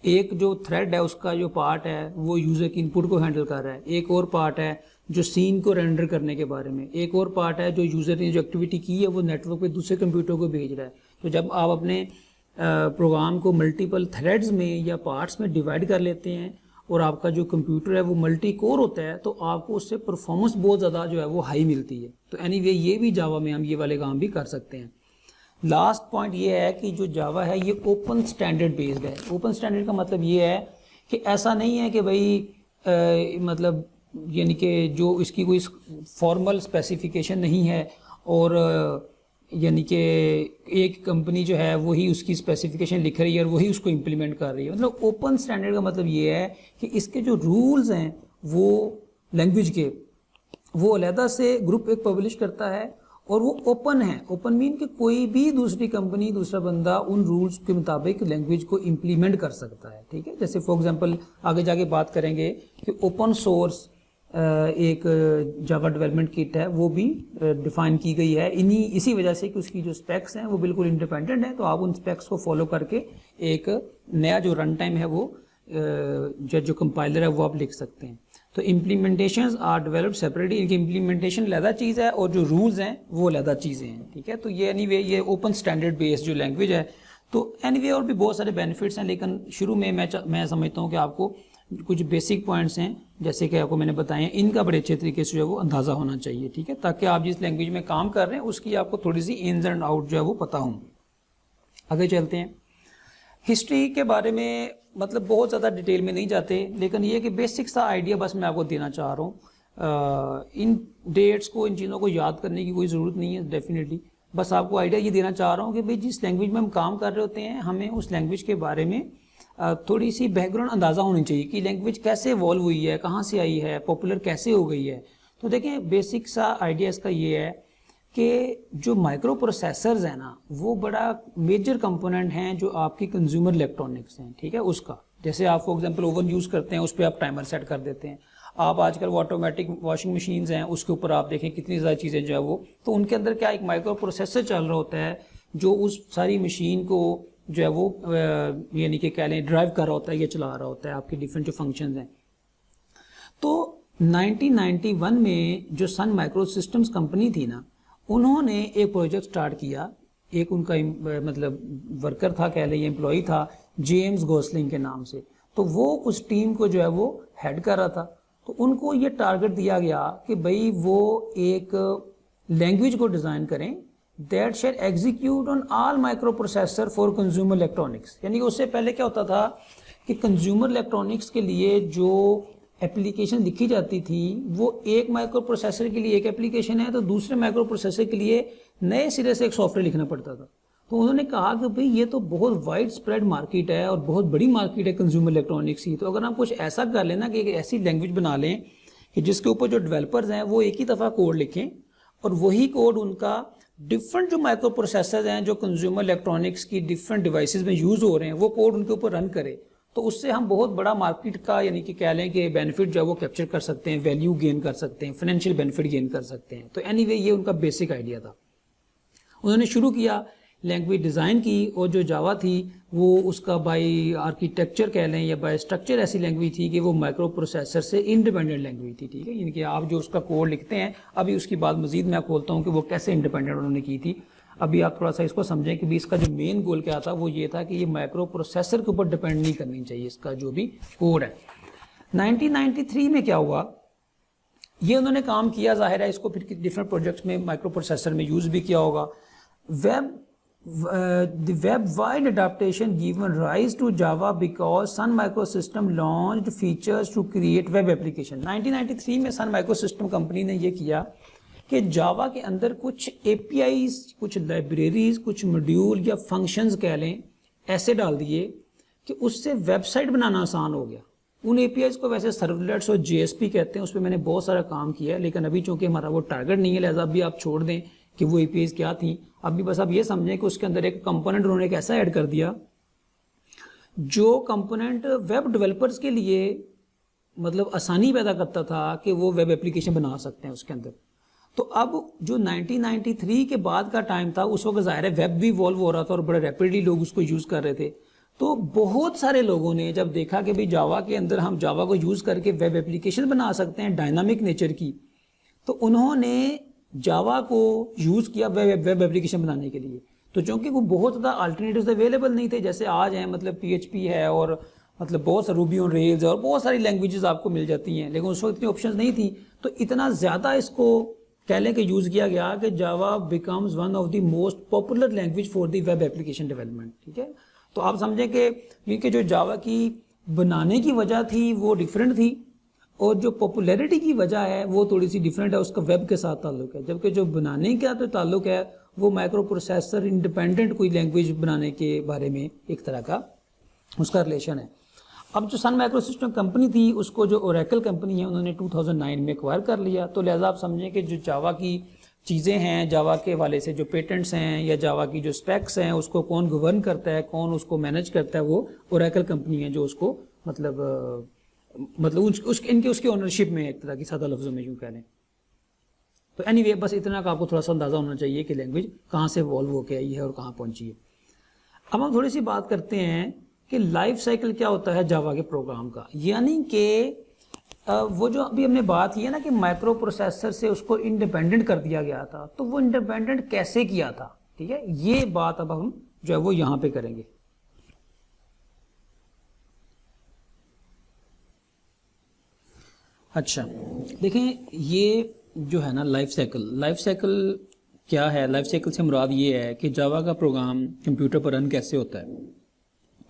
ایک جو تھریڈ ہے اس کا جو پارٹ ہے وہ یوزر کی انپٹ کو ہینڈل کر رہا ہے, ایک اور پارٹ ہے جو سین کو رینڈر کرنے کے بارے میں, ایک اور پارٹ ہے جو یوزر نے جو ایکٹیویٹی کی ہے وہ نیٹ ورک پہ دوسرے کمپیوٹر کو بھیج رہا ہے. تو جب آپ اپنے پروگرام کو ملٹیپل تھریڈز میں یا پارٹس میں ڈیوائڈ کر لیتے ہیں اور آپ کا جو کمپیوٹر ہے وہ ملٹی کور ہوتا ہے, تو آپ کو اس سے پرفارمنس بہت زیادہ جو ہے وہ ہائی ملتی ہے. تو اینی وے یہ بھی جاوا میں ہم یہ والے کام بھی کر سکتے ہیں. لاسٹ پوائنٹ یہ ہے کہ جو جاوا ہے یہ اوپن سٹینڈرڈ بیسڈ ہے. اوپن سٹینڈرڈ کا مطلب یہ ہے کہ ایسا نہیں ہے کہ بھائی مطلب یعنی کہ جو اس کی کوئی فارمل اسپیسیفیکیشن نہیں ہے اور یعنی کہ ایک کمپنی جو ہے وہی اس کی اسپیسیفیکیشن لکھ رہی ہے اور وہی اس کو امپلیمنٹ کر رہی ہے. مطلب اوپن سٹینڈرڈ کا مطلب یہ ہے کہ اس کے جو رولز ہیں وہ لینگویج کے وہ علیحدہ سے گروپ ایک پبلش کرتا ہے اور وہ اوپن ہے. اوپن مین کہ کوئی بھی دوسری کمپنی دوسرا بندہ ان رولز کے مطابق لینگویج کو امپلیمنٹ کر سکتا ہے, ٹھیک ہے. جیسے فار ایگزامپل آگے جا کے بات کریں گے کہ اوپن سورس ایک جاوا ڈیولپمنٹ کٹ ہے وہ بھی ڈیفائن کی گئی ہے اسی وجہ سے کہ اس کی جو اسپیکس ہیں وہ بالکل انڈیپینڈنٹ ہیں. تو آپ ان اسپیکس کو فالو کر کے ایک نیا جو رن ٹائم ہے وہ جو کمپائلر ہے وہ آپ لکھ سکتے ہیں. تو امپلیمنٹیشنز آر ڈیولپڈ سیپریٹلی, ان کی امپلیمنٹیشن علیحدہ چیز ہے اور جو رولز ہیں وہ علیحدہ چیزیں ہیں, ٹھیک ہے. تو یہ اینی وے یہ اوپن اسٹینڈرڈ بیس جو لینگویج ہے. تو اینی وے اور بھی بہت سارے بینیفٹس ہیں, لیکن شروع میں میں سمجھتا ہوں کہ آپ کو کچھ بیسک پوائنٹس ہیں جیسے کہ آپ کو میں نے بتائے ہیں, ان کا بڑے اچھے طریقے سے جو ہے وہ اندازہ ہونا چاہیے, ٹھیک ہے, تاکہ آپ جس لینگویج میں کام کر رہے ہیں اس کی آپ کو تھوڑی سی انز اینڈ آؤٹ جو ہے وہ پتہ ہوں. آگے چلتے ہیں. ہسٹری کے بارے میں مطلب بہت زیادہ ڈیٹیل میں نہیں جاتے، لیکن یہ کہ بیسک سا آئیڈیا بس میں آپ کو دینا چاہ رہا ہوں. ان ڈیٹس کو، ان چیزوں کو یاد کرنے کی کوئی ضرورت نہیں ہے ڈیفینیٹلی، بس آپ کو آئیڈیا یہ دینا چاہ رہا ہوں کہ بھئی جس لینگویج میں ہم کام کر رہے ہوتے ہیں ہمیں اس لینگویج کے بارے میں تھوڑی سی بیک گراؤنڈ اندازہ ہونی چاہیے کہ لینگویج کیسے ایوالو ہوئی ہے، کہاں سے آئی ہے، پاپولر کیسے ہو گئی ہے. تو دیکھیں بیسک سا آئیڈیا اس کا یہ ہے کہ جو مائکرو پروسیسرز ہیں نا وہ بڑا میجر کمپوننٹ ہیں جو آپ کی کنزیومر الیکٹرانکس ہیں، ٹھیک ہے. اس کا جیسے آپ فار ایگزامپل اوون یوز کرتے ہیں، اس پہ آپ ٹائمر سیٹ کر دیتے ہیں. آپ آج کل وہ آٹومیٹک واشنگ مشینز ہیں، اس کے اوپر آپ دیکھیں کتنی زیادہ چیزیں جو ہے وہ، تو ان کے اندر کیا ایک مائکرو پروسیسر چل رہا ہوتا ہے جو اس ساری مشین کو جو ہے وہ یعنی کہ کہہ لیں ڈرائیو کر رہا ہوتا ہے یا چلا رہا ہوتا ہے آپ کی ڈفرینٹ جو فنکشنز ہیں. تو 1991 میں جو سن مائکرو سسٹمز کمپنی تھی نا، انہوں نے ایک پروجیکٹ سٹارٹ کیا. ایک ان کا مطلب ورکر تھا کہہ لیں، امپلائی تھا جیمز گوسلنگ کے نام سے. تو وہ اس ٹیم کو جو ہے وہ ہیڈ کر رہا تھا. تو ان کو یہ ٹارگٹ دیا گیا کہ بھئی وہ ایک لینگویج کو ڈیزائن کریں that shall execute on all micro processor for consumer electronics. یعنی کہ اس سے پہلے کیا ہوتا تھا کہ کنزیومر الیکٹرانکس کے لیے جو اپلیکیشن لکھی جاتی تھی وہ ایک مائکرو پروسیسر کے لیے ایک اپلیکیشن ہے تو دوسرے مائکرو پروسیسر کے لیے نئے سرے سے ایک سافٹ ویئر لکھنا پڑتا تھا. تو انہوں نے کہا کہ بھئی یہ تو بہت وائڈ اسپریڈ مارکیٹ ہے اور بہت بڑی مارکیٹ ہے کنزیومر الیکٹرانکس کی. تو اگر ہم کچھ ایسا کر لیں نا کہ ایک ایسی لینگویج بنا لیں کہ جس کے اوپر جو ڈیولپرز ہیں وہ ایک ہی دفعہ کوڈ لکھیں اور وہی کوڈ ان کا ڈفرنٹ جو مائکرو پروسیسرز ہیں جو کنزیومر الیکٹرانکس کی ڈفرنٹ ڈیوائسز میں یوز ہو رہے ہیں وہ کوڈ ان کے اوپر رن کرے، تو اس سے ہم بہت بڑا مارکیٹ کا یعنی کہ کہہ لیں کہ بینیفٹ جو ہے وہ کیپچر کر سکتے ہیں، ویلیو گین کر سکتے ہیں، فائنینشیل بینیفٹ گین کر سکتے ہیں. تو اینی وے یہ ان کا بیسک آئیڈیا تھا. انہوں نے شروع کیا، لینگویج ڈیزائن کی، اور جو جاوا تھی وہ اس کا بائی آرکیٹیکچر کہہ لیں یا بائی اسٹرکچر ایسی لینگویج تھی کہ وہ مائکرو پروسیسر سے انڈیپینڈنٹ لینگویج تھی. ٹھیک ہے، یعنی کہ آپ جو اس کا کوڈ لکھتے ہیں، ابھی اس کی بات مزید میں کھولتا ہوں کہ وہ کیسے انڈیپینڈنٹ انہوں نے کی تھی. ابھی آپ تھوڑا سا اس کو سمجھیں کہ اس کا جو مین گول کیا تھا وہ یہ تھا کہ یہ مائکرو پروسیسر کے اوپر ڈیپینڈ نہیں کرنی چاہیے اس کا جو بھی کوڈ ہے. 1993 میں کیا ہوا، یہ انہوں نے کام کیا، ظاہر ہے اس کو پھر ڈفرینٹ پروجیکٹس میں مائکرو پروسیسر میں یوز بھی کیا ہوگا. The web-wide adaptation given rise to Java because Sun Microsystem launched features to create web application. 1993 میں Sun Microsystem کمپنی نے یہ کیا کہ جاوا کے اندر کچھ اے پی آئیز، کچھ لائبریریز، کچھ ماڈیول یا فنکشنز کہہ لیں ایسے ڈال دیے کہ اس سے ویب سائٹ بنانا آسان ہو گیا. ان اے پی آئیز کو ویسے سرورلیٹس اور جی ایس پی کہتے ہیں، اس پہ میں نے بہت سارا کام کیا ہے، لیکن ابھی چونکہ ہمارا وہ ٹارگٹ نہیں ہے لہٰذا ابھی آپ چھوڑ دیں کہ وہ اے پی آئیز کیا تھیں. ابھی بس آپ یہ سمجھیں کہ اس کے اندر ایک کمپوننٹ انہوں نے ایک ایسا ایڈ کر دیا جو کمپوننٹ ویب ڈیولپرز کے لیے مطلب آسانی پیدا کرتا تھا کہ وہ ویب اپلیکیشن بنا سکتے ہیں اس کے اندر. تو اب جو 1993 کے بعد کا ٹائم تھا اس وقت ظاہر ہے ویب بھی ایوالو ہو رہا تھا اور بڑے ریپڈلی لوگ اس کو یوز کر رہے تھے. تو بہت سارے لوگوں نے جب دیکھا کہ جاوا کے اندر ہم جاوا کو یوز کر کے ویب اپلیکیشن بنا سکتے ہیں ڈائنامک نیچر کی، تو انہوں نے جاوا کو یوز کیا ویب اپلیکیشن بنانے کے لیے. تو چونکہ وہ بہت زیادہ الٹرنیٹیوز اویلیبل نہیں تھے جیسے آج ہیں، مطلب پی ایچ پی ہے اور مطلب بہت سا روبی آن ریلز اور بہت ساری لینگویجز آپ کو مل جاتی ہیں، لیکن اس وقت اتنی آپشنز نہیں تھی. تو اتنا زیادہ اس کو کہہ لیں کہ یوز کیا گیا کہ Java becomes one of the most popular language for the web application development. ٹھیک ہے، تو آپ سمجھیں کہ کیونکہ جو جاوا کی بنانے کی وجہ تھی وہ ڈفرینٹ تھی اور جو پاپولیرٹی کی وجہ ہے وہ تھوڑی سی ڈفرینٹ ہے، اس کا ویب کے ساتھ تعلق ہے. جبکہ جو بنانے کا تو تعلق ہے وہ مائکرو پروسیسر انڈیپینڈنٹ کوئی لینگویج بنانے کے بارے میں ایک طرح کا اس کا ریلیشن ہے. اب جو سن مائکرو سسٹم کمپنی تھی اس کو جو اوریکل کمپنی ہے انہوں نے 2009 میں ایکوائر کر لیا. تو لہٰذا آپ سمجھیں کہ جو جاوا کی چیزیں ہیں، جاوا کے حوالے سے جو پیٹنٹس ہیں یا جاوا کی جو اسپیکس ہیں اس کو کون گورن کرتا ہے، کون اس کو مینیج کرتا ہے، وہ اوریکل کمپنی ہے جو اس کو مطلب اس کی اونرشپ میں ایک طرح کی سادہ لفظوں میں یوں کہہ لیں. تو اینی وے بس اتنا کا آپ کو تھوڑا سا اندازہ ہونا چاہیے کہ لینگویج کہاں سے ایوالو ہو کے آئی ہے اور کہاں پہنچی ہے. اب ہم تھوڑی سی بات کرتے ہیں کہ لائف سائیکل کیا ہوتا ہے جاوا کے پروگرام کا. یعنی کہ وہ جو ابھی ہم نے بات کی ہے نا کہ مائکرو پروسیسر سے اس کو انڈیپینڈنٹ کر دیا گیا تھا، تو وہ انڈیپینڈنٹ کیسے کیا تھا. ٹھیک ہے، یہ بات اب ہم جو ہے وہ یہاں پہ کریں گے. اچھا دیکھیں، یہ جو ہے نا لائف سائیکل کیا ہے؟ لائف سائیکل سے مراد یہ ہے کہ جاوا کا پروگرام کمپیوٹر پر رن کیسے ہوتا ہے.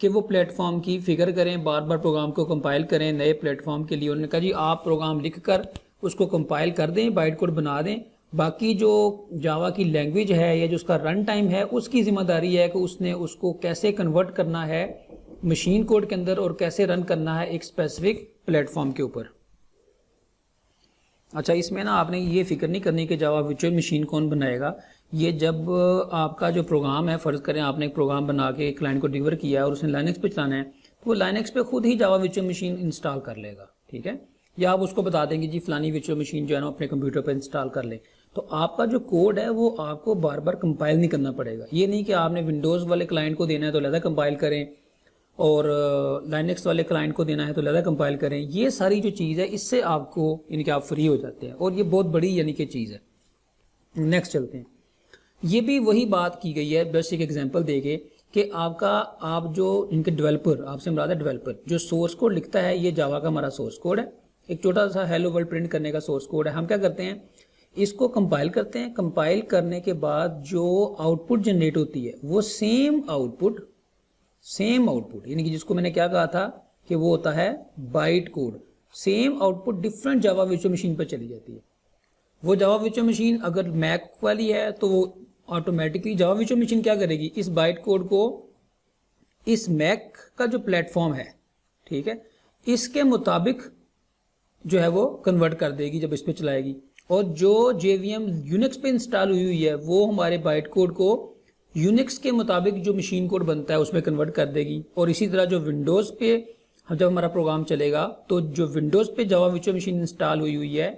کہ وہ پلیٹ فارم کی فکر کریں، بار بار پروگرام کو کمپائل کریں نئے پلیٹ فارم کے لیے. انہوں نے کہا جی آپ پروگرام لکھ کر اس کو کمپائل کر دیں، بائٹ کوڈ بنا دیں، باقی جو جاوا کی لینگویج ہے یا جو اس کا رن ٹائم ہے اس کی ذمہ داری ہے کہ اس نے اس کو کیسے کنورٹ کرنا ہے مشین کوڈ کے اندر اور کیسے رن کرنا ہے ایک اسپیسیفک پلیٹ فارم کے اوپر. اچھا اس میں نا آپ نے یہ فکر نہیں کرنی کہ جاوا ورچوئل مشین کون بنائے گا. یہ جب آپ کا جو پروگرام ہے، فرض کریں آپ نے ایک پروگرام بنا کے کلائنٹ کو ڈیلیور کیا اور اس نے لائنکس پہ چلانا ہے، تو وہ لائنکس پہ خود ہی جاوا ورچوئل مشین انسٹال کر لے گا. ٹھیک ہے، یا آپ اس کو بتا دیں گے جی فلانی ورچوئل مشین جو ہے نا اپنے کمپیوٹر پہ انسٹال کر لیں. تو آپ کا جو کوڈ ہے وہ آپ کو بار بار کمپائل نہیں کرنا پڑے گا. یہ نہیں کہ آپ نے ونڈوز والے کلائنٹ کو دینا ہے تو علیحدہ کمپائل کریں اور لائنکس والے کلائنٹ کو دینا ہے تو علیحدہ کمپائل کریں. یہ ساری جو چیز ہے اس سے آپ کو یعنی کہ آپ فری ہو جاتے ہیں، اور یہ بہت بڑی یعنی کہ چیز ہے. نیکسٹ چلتے ہیں. یہ بھی وہی بات کی گئی ہے، بس ایک ایگزامپل دے کے کہ آپ جو ان کے ڈیولپر، آپ سے مراد ہے ڈیولپر، جو سورس کوڈ لکھتا ہے یہ جاوا کا ہمارا سورس کوڈ ہے، ایک چھوٹا سا ہیلو ورلڈ پرنٹ کرنے کا سورس کوڈ ہے. ہم کیا کرتے ہیں، اس کو کمپائل کرتے ہیں. کمپائل کرنے کے بعد جو آؤٹ پٹ جنریٹ ہوتی ہے وہ سیم آؤٹ پٹ یعنی کہ جس کو میں نے کیا کہا تھا کہ وہ ہوتا ہے byte code, same output different Java virtual machine پر چلی جاتی ہے. وہ جاوا ورچوئل مشین اگر میک والی ہے تو وہ آٹومیٹکلی جاوا ورچوئل مشین کیا کرے گی، اس بائٹ کوڈ کو اس میک کا جو پلیٹ فارم ہے، ٹھیک ہے، اس کے مطابق جو ہے وہ کنورٹ کر دے گی جب اس پہ چلائے گی. اور جو JVM یونکس پہ انسٹال ہوئی ہے وہ ہمارے بائٹ کوڈ کو یونکس کے مطابق جو مشین کوڈ بنتا ہے اس میں کنورٹ کر دے گی. اور اسی طرح جو ونڈوز پہ جب ہمارا پروگرام چلے گا تو جو ونڈوز پہ جاوا ورچوئل مشین انسٹال ہوئی ہے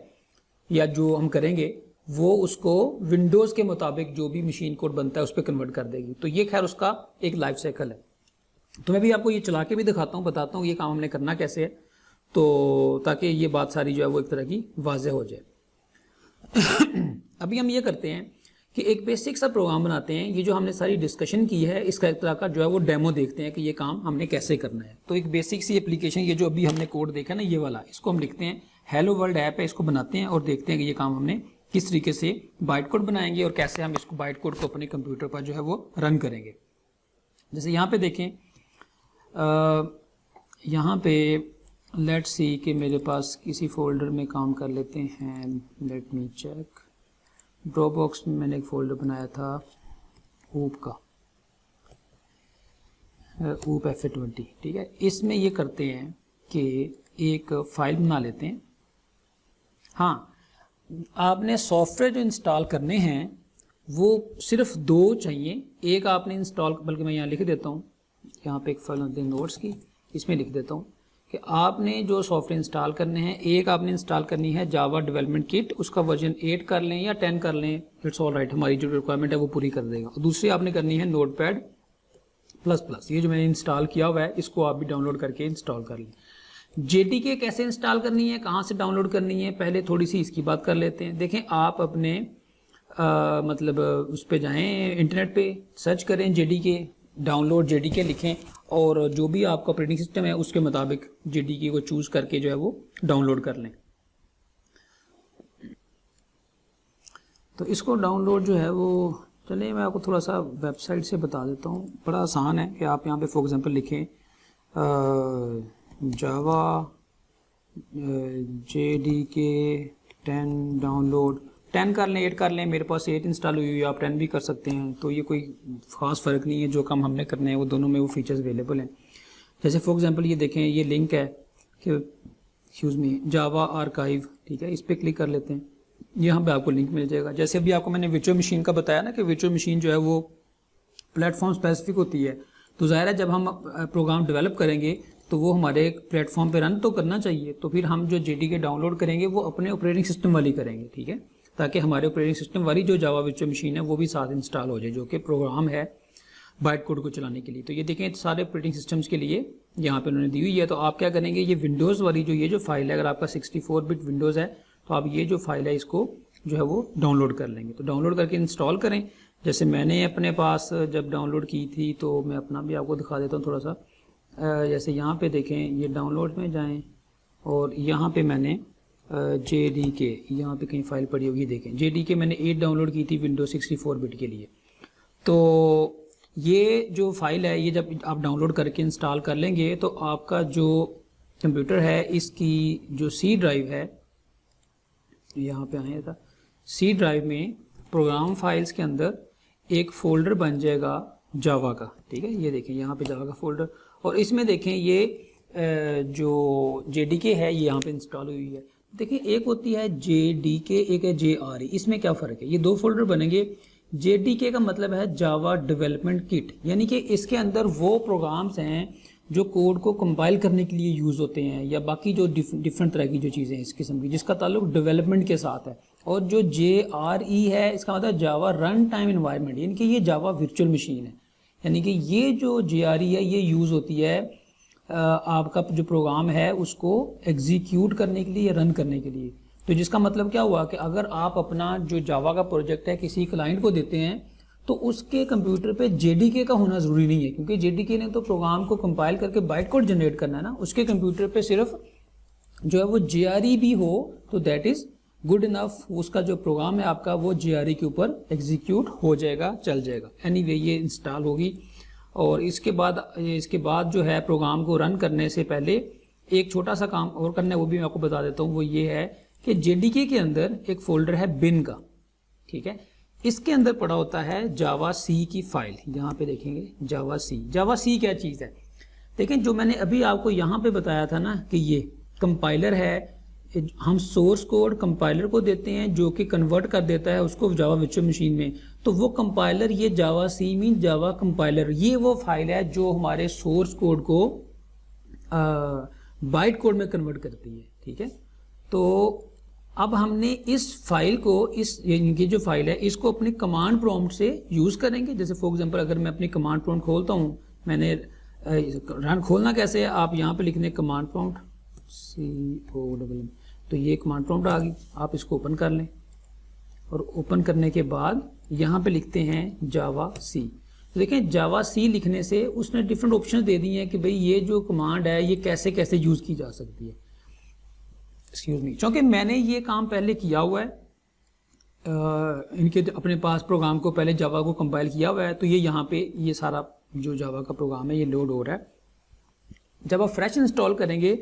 یا جو ہم کریں گے وہ اس کو ونڈوز کے مطابق جو بھی مشین کوڈ بنتا ہے اس پہ کنورٹ کر دے گی. تو یہ خیر اس کا ایک لائف سائیکل ہے. تو میں بھی آپ کو یہ چلا کے بھی دکھاتا ہوں، بتاتا ہوں یہ کام ہم نے کرنا کیسے ہے، تو تاکہ یہ بات ساری جو ہے وہ ایک طرح کی واضح ہو جائے. ابھی ہم یہ کرتے ہیں کہ ایک بیسک سا پروگرام بناتے ہیں. یہ جو ہم نے ساری ڈسکشن کی ہے اس کا ایک طرح کا جو ہے وہ ڈیمو دیکھتے ہیں کہ یہ کام ہم نے کیسے کرنا ہے. تو ایک بیسک سی اپلیکیشن، یہ جو ابھی ہم نے کوڈ دیکھا نا یہ والا، اس کو ہم لکھتے ہیں ہیلو ورلڈ ایپ ہے، اس کو بناتے ہیں اور دیکھتے ہیں کہ یہ کام ہم نے کس طریقے سے بائٹ کوڈ بنائیں گے اور کیسے ہم اس کو بائٹ کوڈ کو اپنے کمپیوٹر پر جو ہے وہ رن کریں گے. جیسے یہاں پہ دیکھیں، یہاں پہ لیٹ سی کہ میرے پاس کسی فولڈر میں کام کر لیتے ہیں. Let me check. Drop box میں نے ایک فولڈر بنایا تھا اوپ کا، اوپ F20. ٹھیک ہے، اس میں یہ کرتے ہیں کہ ایک فائل بنا لیتے ہیں. ہاں، آپ نے سافٹ ویئر جو انسٹال کرنے ہیں وہ صرف 2 چاہیے. ایک آپ نے انسٹال، بلکہ میں یہاں لکھ دیتا ہوں، یہاں پہ ایک فائل ہوتی ہے نوٹس کی، اس میں لکھ دیتا ہوں کہ آپ نے جو سافٹ ویئر انسٹال کرنے ہیں، ایک آپ نے انسٹال کرنی ہے جاوا ڈیولپمنٹ کٹ، اس کا ورژن 8 کر لیں یا 10 کر لیں، اٹس آل رائٹ، ہماری جو ریکوائرمنٹ ہے وہ پوری کر دے گا. دوسری آپ نے کرنی ہے نوٹ پیڈ ++. یہ جو میں نے انسٹال کیا ہوا ہے اس کو آپ بھی ڈاؤن لوڈ کر کے انسٹال کر لیں. JDK کیسے انسٹال کرنی ہے، کہاں سے ڈاؤن لوڈ کرنی ہے، پہلے تھوڑی سی اس کی بات کر لیتے ہیں. دیکھیں آپ اپنے مطلب اس پہ جائیں، انٹرنیٹ پہ سرچ کریں JDK، ڈاؤن لوڈ JDK لکھیں اور جو بھی آپ کا آپریٹنگ سسٹم ہے اس کے مطابق JDK کو چوز کر کے جو ہے وہ ڈاؤن لوڈ کر لیں. تو اس کو ڈاؤن لوڈ جو ہے وہ، چلیں میں آپ کو تھوڑا سا ویب سائٹ سے بتا دیتا ہوں. بڑا آسان ہے کہ آپ یہاں پہ فار ایگزامپل لکھیں جاوا JDK 10 ڈاؤن لوڈ، 10 کر لیں، 8 کر لیں. میرے پاس 8 انسٹال ہوئی ہے، آپ 10 بھی کر سکتے ہیں. تو یہ کوئی خاص فرق نہیں ہے، جو کام ہم نے کرنے ہیں وہ دونوں میں وہ فیچرز اویلیبل ہیں. جیسے فار ایگزامپل یہ دیکھیں، یہ لنک ہے کہ جاوا آرکائیو، ٹھیک ہے، اس پہ کلک کر لیتے ہیں، یہاں پہ آپ کو لنک مل جائے گا. جیسے ابھی آپ کو میں نے ورچوئل مشین کا بتایا نا کہ ورچوئل مشین جو ہے وہ پلیٹ فارم اسپیسیفک ہوتی ہے. تو ظاہر ہے جب ہم پروگرام ڈیولپ کریں گے تو وہ ہمارے پلیٹ فارم پہ رن تو کرنا چاہیے. تو پھر ہم جو JDK ڈاؤن لوڈ کریں گے وہ اپنے آپریٹنگ سسٹم والی کریں گے، ٹھیک ہے، تاکہ ہمارے آپریٹنگ سسٹم والی جو جاوا ورچوئل مشین ہے وہ بھی ساتھ انسٹال ہو جائے، جو کہ پروگرام ہے بائٹ کوڈ کو چلانے کے لیے. تو یہ دیکھیں سارے آپریٹنگ سسٹمز کے لیے یہاں پہ انہوں نے دی ہوئی ہے. تو آپ کیا کریں گے، یہ ونڈوز والی جو یہ جو فائل ہے، اگر آپ کا 64 بٹ ونڈوز ہے تو آپ یہ جو فائل ہے اس کو جو ہے وہ ڈاؤن لوڈ کر لیں گے. تو ڈاؤن لوڈ کر کے انسٹال کریں. جیسے میں نے اپنے پاس جب ڈاؤن لوڈ کی تھی تو میں اپنا بھی آپ کو دکھا دیتا ہوں تھوڑا سا. جیسے یہاں پہ دیکھیں، یہ ڈاؤن لوڈ میں جائیں اور یہاں پہ میں نے JDK، یہاں پہ کہیں فائل پڑی ہوگی، دیکھیں JDK میں نے 8 ڈاؤن لوڈ کی تھی ونڈوز 64 بٹ کے لیے. تو یہ جو فائل ہے یہ جب آپ ڈاؤن لوڈ کر کے انسٹال کر لیں گے تو آپ کا جو کمپیوٹر ہے اس کی جو سی ڈرائیو ہے، یہاں پہ آئے تھا، سی ڈرائیو میں پروگرام فائلز کے اندر ایک فولڈر بن جائے گا جاوا کا. ٹھیک ہے، یہ دیکھیں یہاں پہ جاوا کا فولڈر، اور اس میں دیکھیں یہ جو جے ڈی کے ہے یہ یہاں پہ انسٹال ہوئی ہے. دیکھیں ایک ہوتی ہے جے ڈی کے، ایک ہے جے آر ای. اس میں کیا فرق ہے؟ یہ دو فولڈر بنیں گے. جے ڈی کے کا مطلب ہے جاوا ڈیولپمنٹ کٹ، یعنی کہ اس کے اندر وہ پروگرامز ہیں جو کوڈ کو کمپائل کرنے کے لیے یوز ہوتے ہیں، یا باقی جو ڈفرینٹ طرح کی جو چیزیں ہیں اس قسم کی، جس کا تعلق ڈیولپمنٹ کے ساتھ ہے. اور جو جے آر ای ہے اس کا مطلب جاوا رن ٹائم انوائرمنٹ، یعنی کہ یہ جاوا ورچوئل مشین ہے. یعنی کہ یہ جو جے آر ای ہے یہ یوز ہوتی ہے آپ کا جو پروگرام ہے اس کو ایگزیکیوٹ کرنے کے لیے یا رن کرنے کے لیے. تو جس کا مطلب کیا ہوا کہ اگر آپ اپنا جو جاوا کا پروجیکٹ ہے کسی کلائنٹ کو دیتے ہیں تو اس کے کمپیوٹر پہ جے ڈی کے کا ہونا ضروری نہیں ہے، کیونکہ جے ڈی کے نے تو پروگرام کو کمپائل کر کے بائٹ کوڈ جنریٹ کرنا ہے نا. اس کے کمپیوٹر پہ صرف جو ہے وہ جے آر ای بھی ہو تو دیٹ از گڈ انف. اس کا جو پروگرام ہے آپ کا وہ جے آر ای کے اوپر ایگزیکیوٹ ہو جائے گا، چل جائے گا. اینی وے یہ انسٹال ہوگی. اور اس کے بعد جو ہے پروگرام کو رن کرنے سے پہلے ایک چھوٹا سا کام اور کرنا ہے، وہ بھی میں آپ کو بتا دیتا ہوں. وہ یہ ہے کہ جے ڈی کے اندر ایک فولڈر ہے بن کا. ٹھیک ہے، اس کے اندر پڑا ہوتا ہے جاوا سی کی فائل. یہاں پہ دیکھیں گے جاوا سی. جاوا سی کیا چیز ہے؟ دیکھیں جو میں نے ابھی آپ کو یہاں پہ بتایا تھا نا کہ یہ کمپائلر ہے، ہم سورس کوڈ کمپائلر کو دیتے ہیں جو کہ کنورٹ کر دیتا ہے اس کو جاوا ورچوئل مشین میں. تو وہ کمپائلر، یہ جاوا سی مین جاوا کمپائلر، یہ وہ فائل ہے جو ہمارے سورس کوڈ کو بائٹ کوڈ میں کنورٹ کرتی ہے. ٹھیک ہے، تو اب ہم نے اس فائل کو، یعنی کہ جو فائل ہے اس کو اپنی کمانڈ پرومپٹ سے یوز کریں گے. جیسے فار ایگزامپل اگر میں اپنی کمانڈ پرومپٹ کھولتا ہوں، میں نے رن کھولنا کیسے ہے، آپ یہاں پہ لکھنے کمانڈ پرومپٹ COM، تو یہ کمانڈ پرومپٹ آ گئی. آپ اس کو اوپن کر لیں، اور اوپن کرنے کے بعد یہاں پہ لکھتے ہیں جاوا سی. دیکھیں جاوا سی لکھنے سے اس نے ڈفرینٹ آپشن دے دی ہیں کہ بھئی یہ جو کمانڈ ہے یہ کیسے کیسے یوز کی جا سکتی ہے. ایکسکیوز می، چونکہ میں نے یہ کام پہلے کیا ہوا ہے، ان کے اپنے پاس پروگرام کو پہلے جاوا کو کمپائل کیا ہوا ہے، تو یہ یہاں پہ یہ سارا جو جاوا کا پروگرام ہے یہ لوڈ ہو رہا ہے. جب آپ فریش انسٹال کریں گے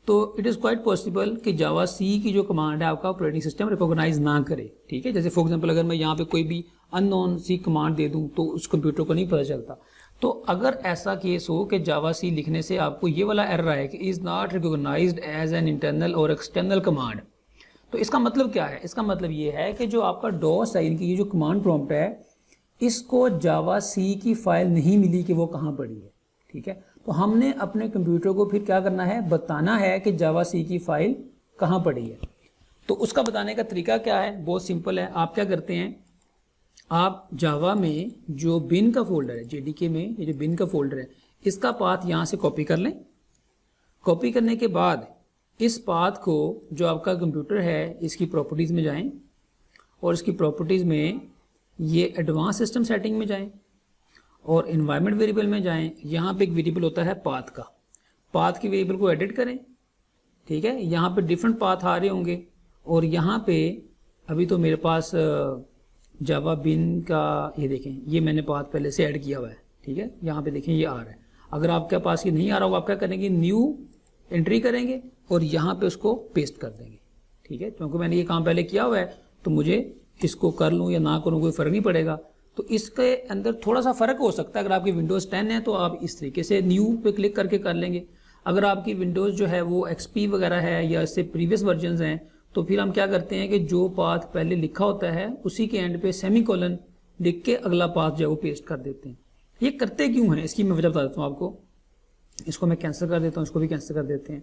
تو اٹ از کوائٹ پاسبل کہ جاوا سی کی جو کمانڈ ہے آپ کا آپریٹنگ سسٹم ریکوگنائز نہ کرے. ٹھیک ہے، جیسے فار ایگزامپل اگر میں یہاں پہ کوئی بھی ان نون سی کمانڈ دے دوں تو اس کمپیوٹر کو نہیں پتہ چلتا. تو اگر ایسا کیس ہو کہ جاوا سی لکھنے سے آپ کو یہ والا ایرر آئے کہ is not recognized as an internal اور ایکسٹرنل کمانڈ، تو اس کا مطلب کیا ہے؟ اس کا مطلب یہ ہے کہ جو آپ کا ڈوس ہے، یہ جو کمانڈ پرومپٹ ہے، اس کو جاوا سی کی فائل نہیں ملی کہ وہ کہاں پڑی ہے. ٹھیک ہے، تو ہم نے اپنے کمپیوٹر کو پھر کیا کرنا ہے، بتانا ہے کہ جاوا سی کی فائل کہاں پڑی ہے. تو اس کا بتانے کا طریقہ کیا ہے؟ بہت سمپل ہے. آپ کیا کرتے ہیں، آپ جاوا میں جو بن کا فولڈر ہے، جے ڈی کے میں یہ جو بن کا فولڈر ہے، اس کا پاتھ یہاں سے کاپی کر لیں. کاپی کرنے کے بعد اس پاتھ کو جو آپ کا کمپیوٹر ہے اس کی پراپرٹیز میں جائیں، اور اس کی پراپرٹیز میں یہ ایڈوانس سسٹم سیٹنگ میں جائیں، اور انوائرمنٹ ویریبل میں جائیں. یہاں پہ ایک ویریبل ہوتا ہے پاتھ کا، پاتھ کی ویریبل کو ایڈٹ کریں. ٹھیک ہے، یہاں پہ ڈفرینٹ پاتھ آ رہے ہوں گے، اور یہاں پہ ابھی تو میرے پاس جاوا بن کا یہ دیکھیں، یہ میں نے پاتھ پہلے سے ایڈ کیا ہوا ہے. ٹھیک ہے، یہاں پہ دیکھیں یہ آ رہا ہے. اگر آپ کے پاس یہ نہیں آ رہا ہوگا آپ کیا کریں گے، نیو انٹری کریں گے اور یہاں پہ اس کو پیسٹ کر دیں گے. ٹھیک ہے، کیونکہ میں نے یہ کام پہلے کیا ہوا ہے تو مجھے اس کو کر لوں یا نہ کروں کوئی فرق نہیں پڑے گا. تو اس کے اندر تھوڑا سا فرق ہو سکتا ہے. اگر آپ کی ونڈوز 10 ہے تو آپ اس طریقے سے نیو پہ کلک کر کے کر لیں گے. اگر آپ کی ونڈوز جو ہے وہ ایکس پی وغیرہ ہے یا اس سے پریویس ورژنز ہیں تو پھر ہم کیا کرتے ہیں کہ جو پاتھ پہلے لکھا ہوتا ہے اسی کے اینڈ پہ سیمی کولن لکھ کے اگلا پاتھ جو ہے وہ پیسٹ کر دیتے ہیں. یہ کرتے کیوں ہیں اس کی میں وجہ بتا دیتا ہوں آپ کو. اس کو میں کینسل کر دیتا ہوں، اس کو بھی کینسل کر دیتے ہیں.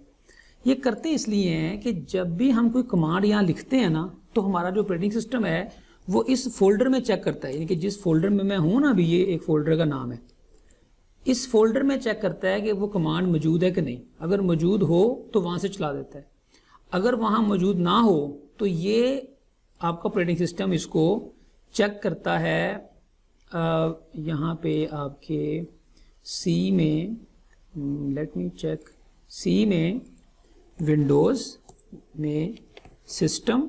یہ کرتے اس لیے ہیں کہ جب بھی ہم کوئی کمانڈ یہاں لکھتے ہیں نا تو ہمارا جو آپریٹنگ سسٹم ہے وہ اس فولڈر میں چیک کرتا ہے، یعنی کہ جس فولڈر میں ہوں نا، ابھی یہ ایک فولڈر کا نام ہے، اس فولڈر میں چیک کرتا ہے کہ وہ کمانڈ موجود ہے کہ نہیں. اگر موجود ہو تو وہاں سے چلا دیتا ہے، اگر وہاں موجود نہ ہو تو یہ آپ کا آپریٹنگ سسٹم اس کو چیک کرتا ہے. یہاں پہ آپ کے سی میں لیٹ می چیک، سی میں ونڈوز میں سسٹم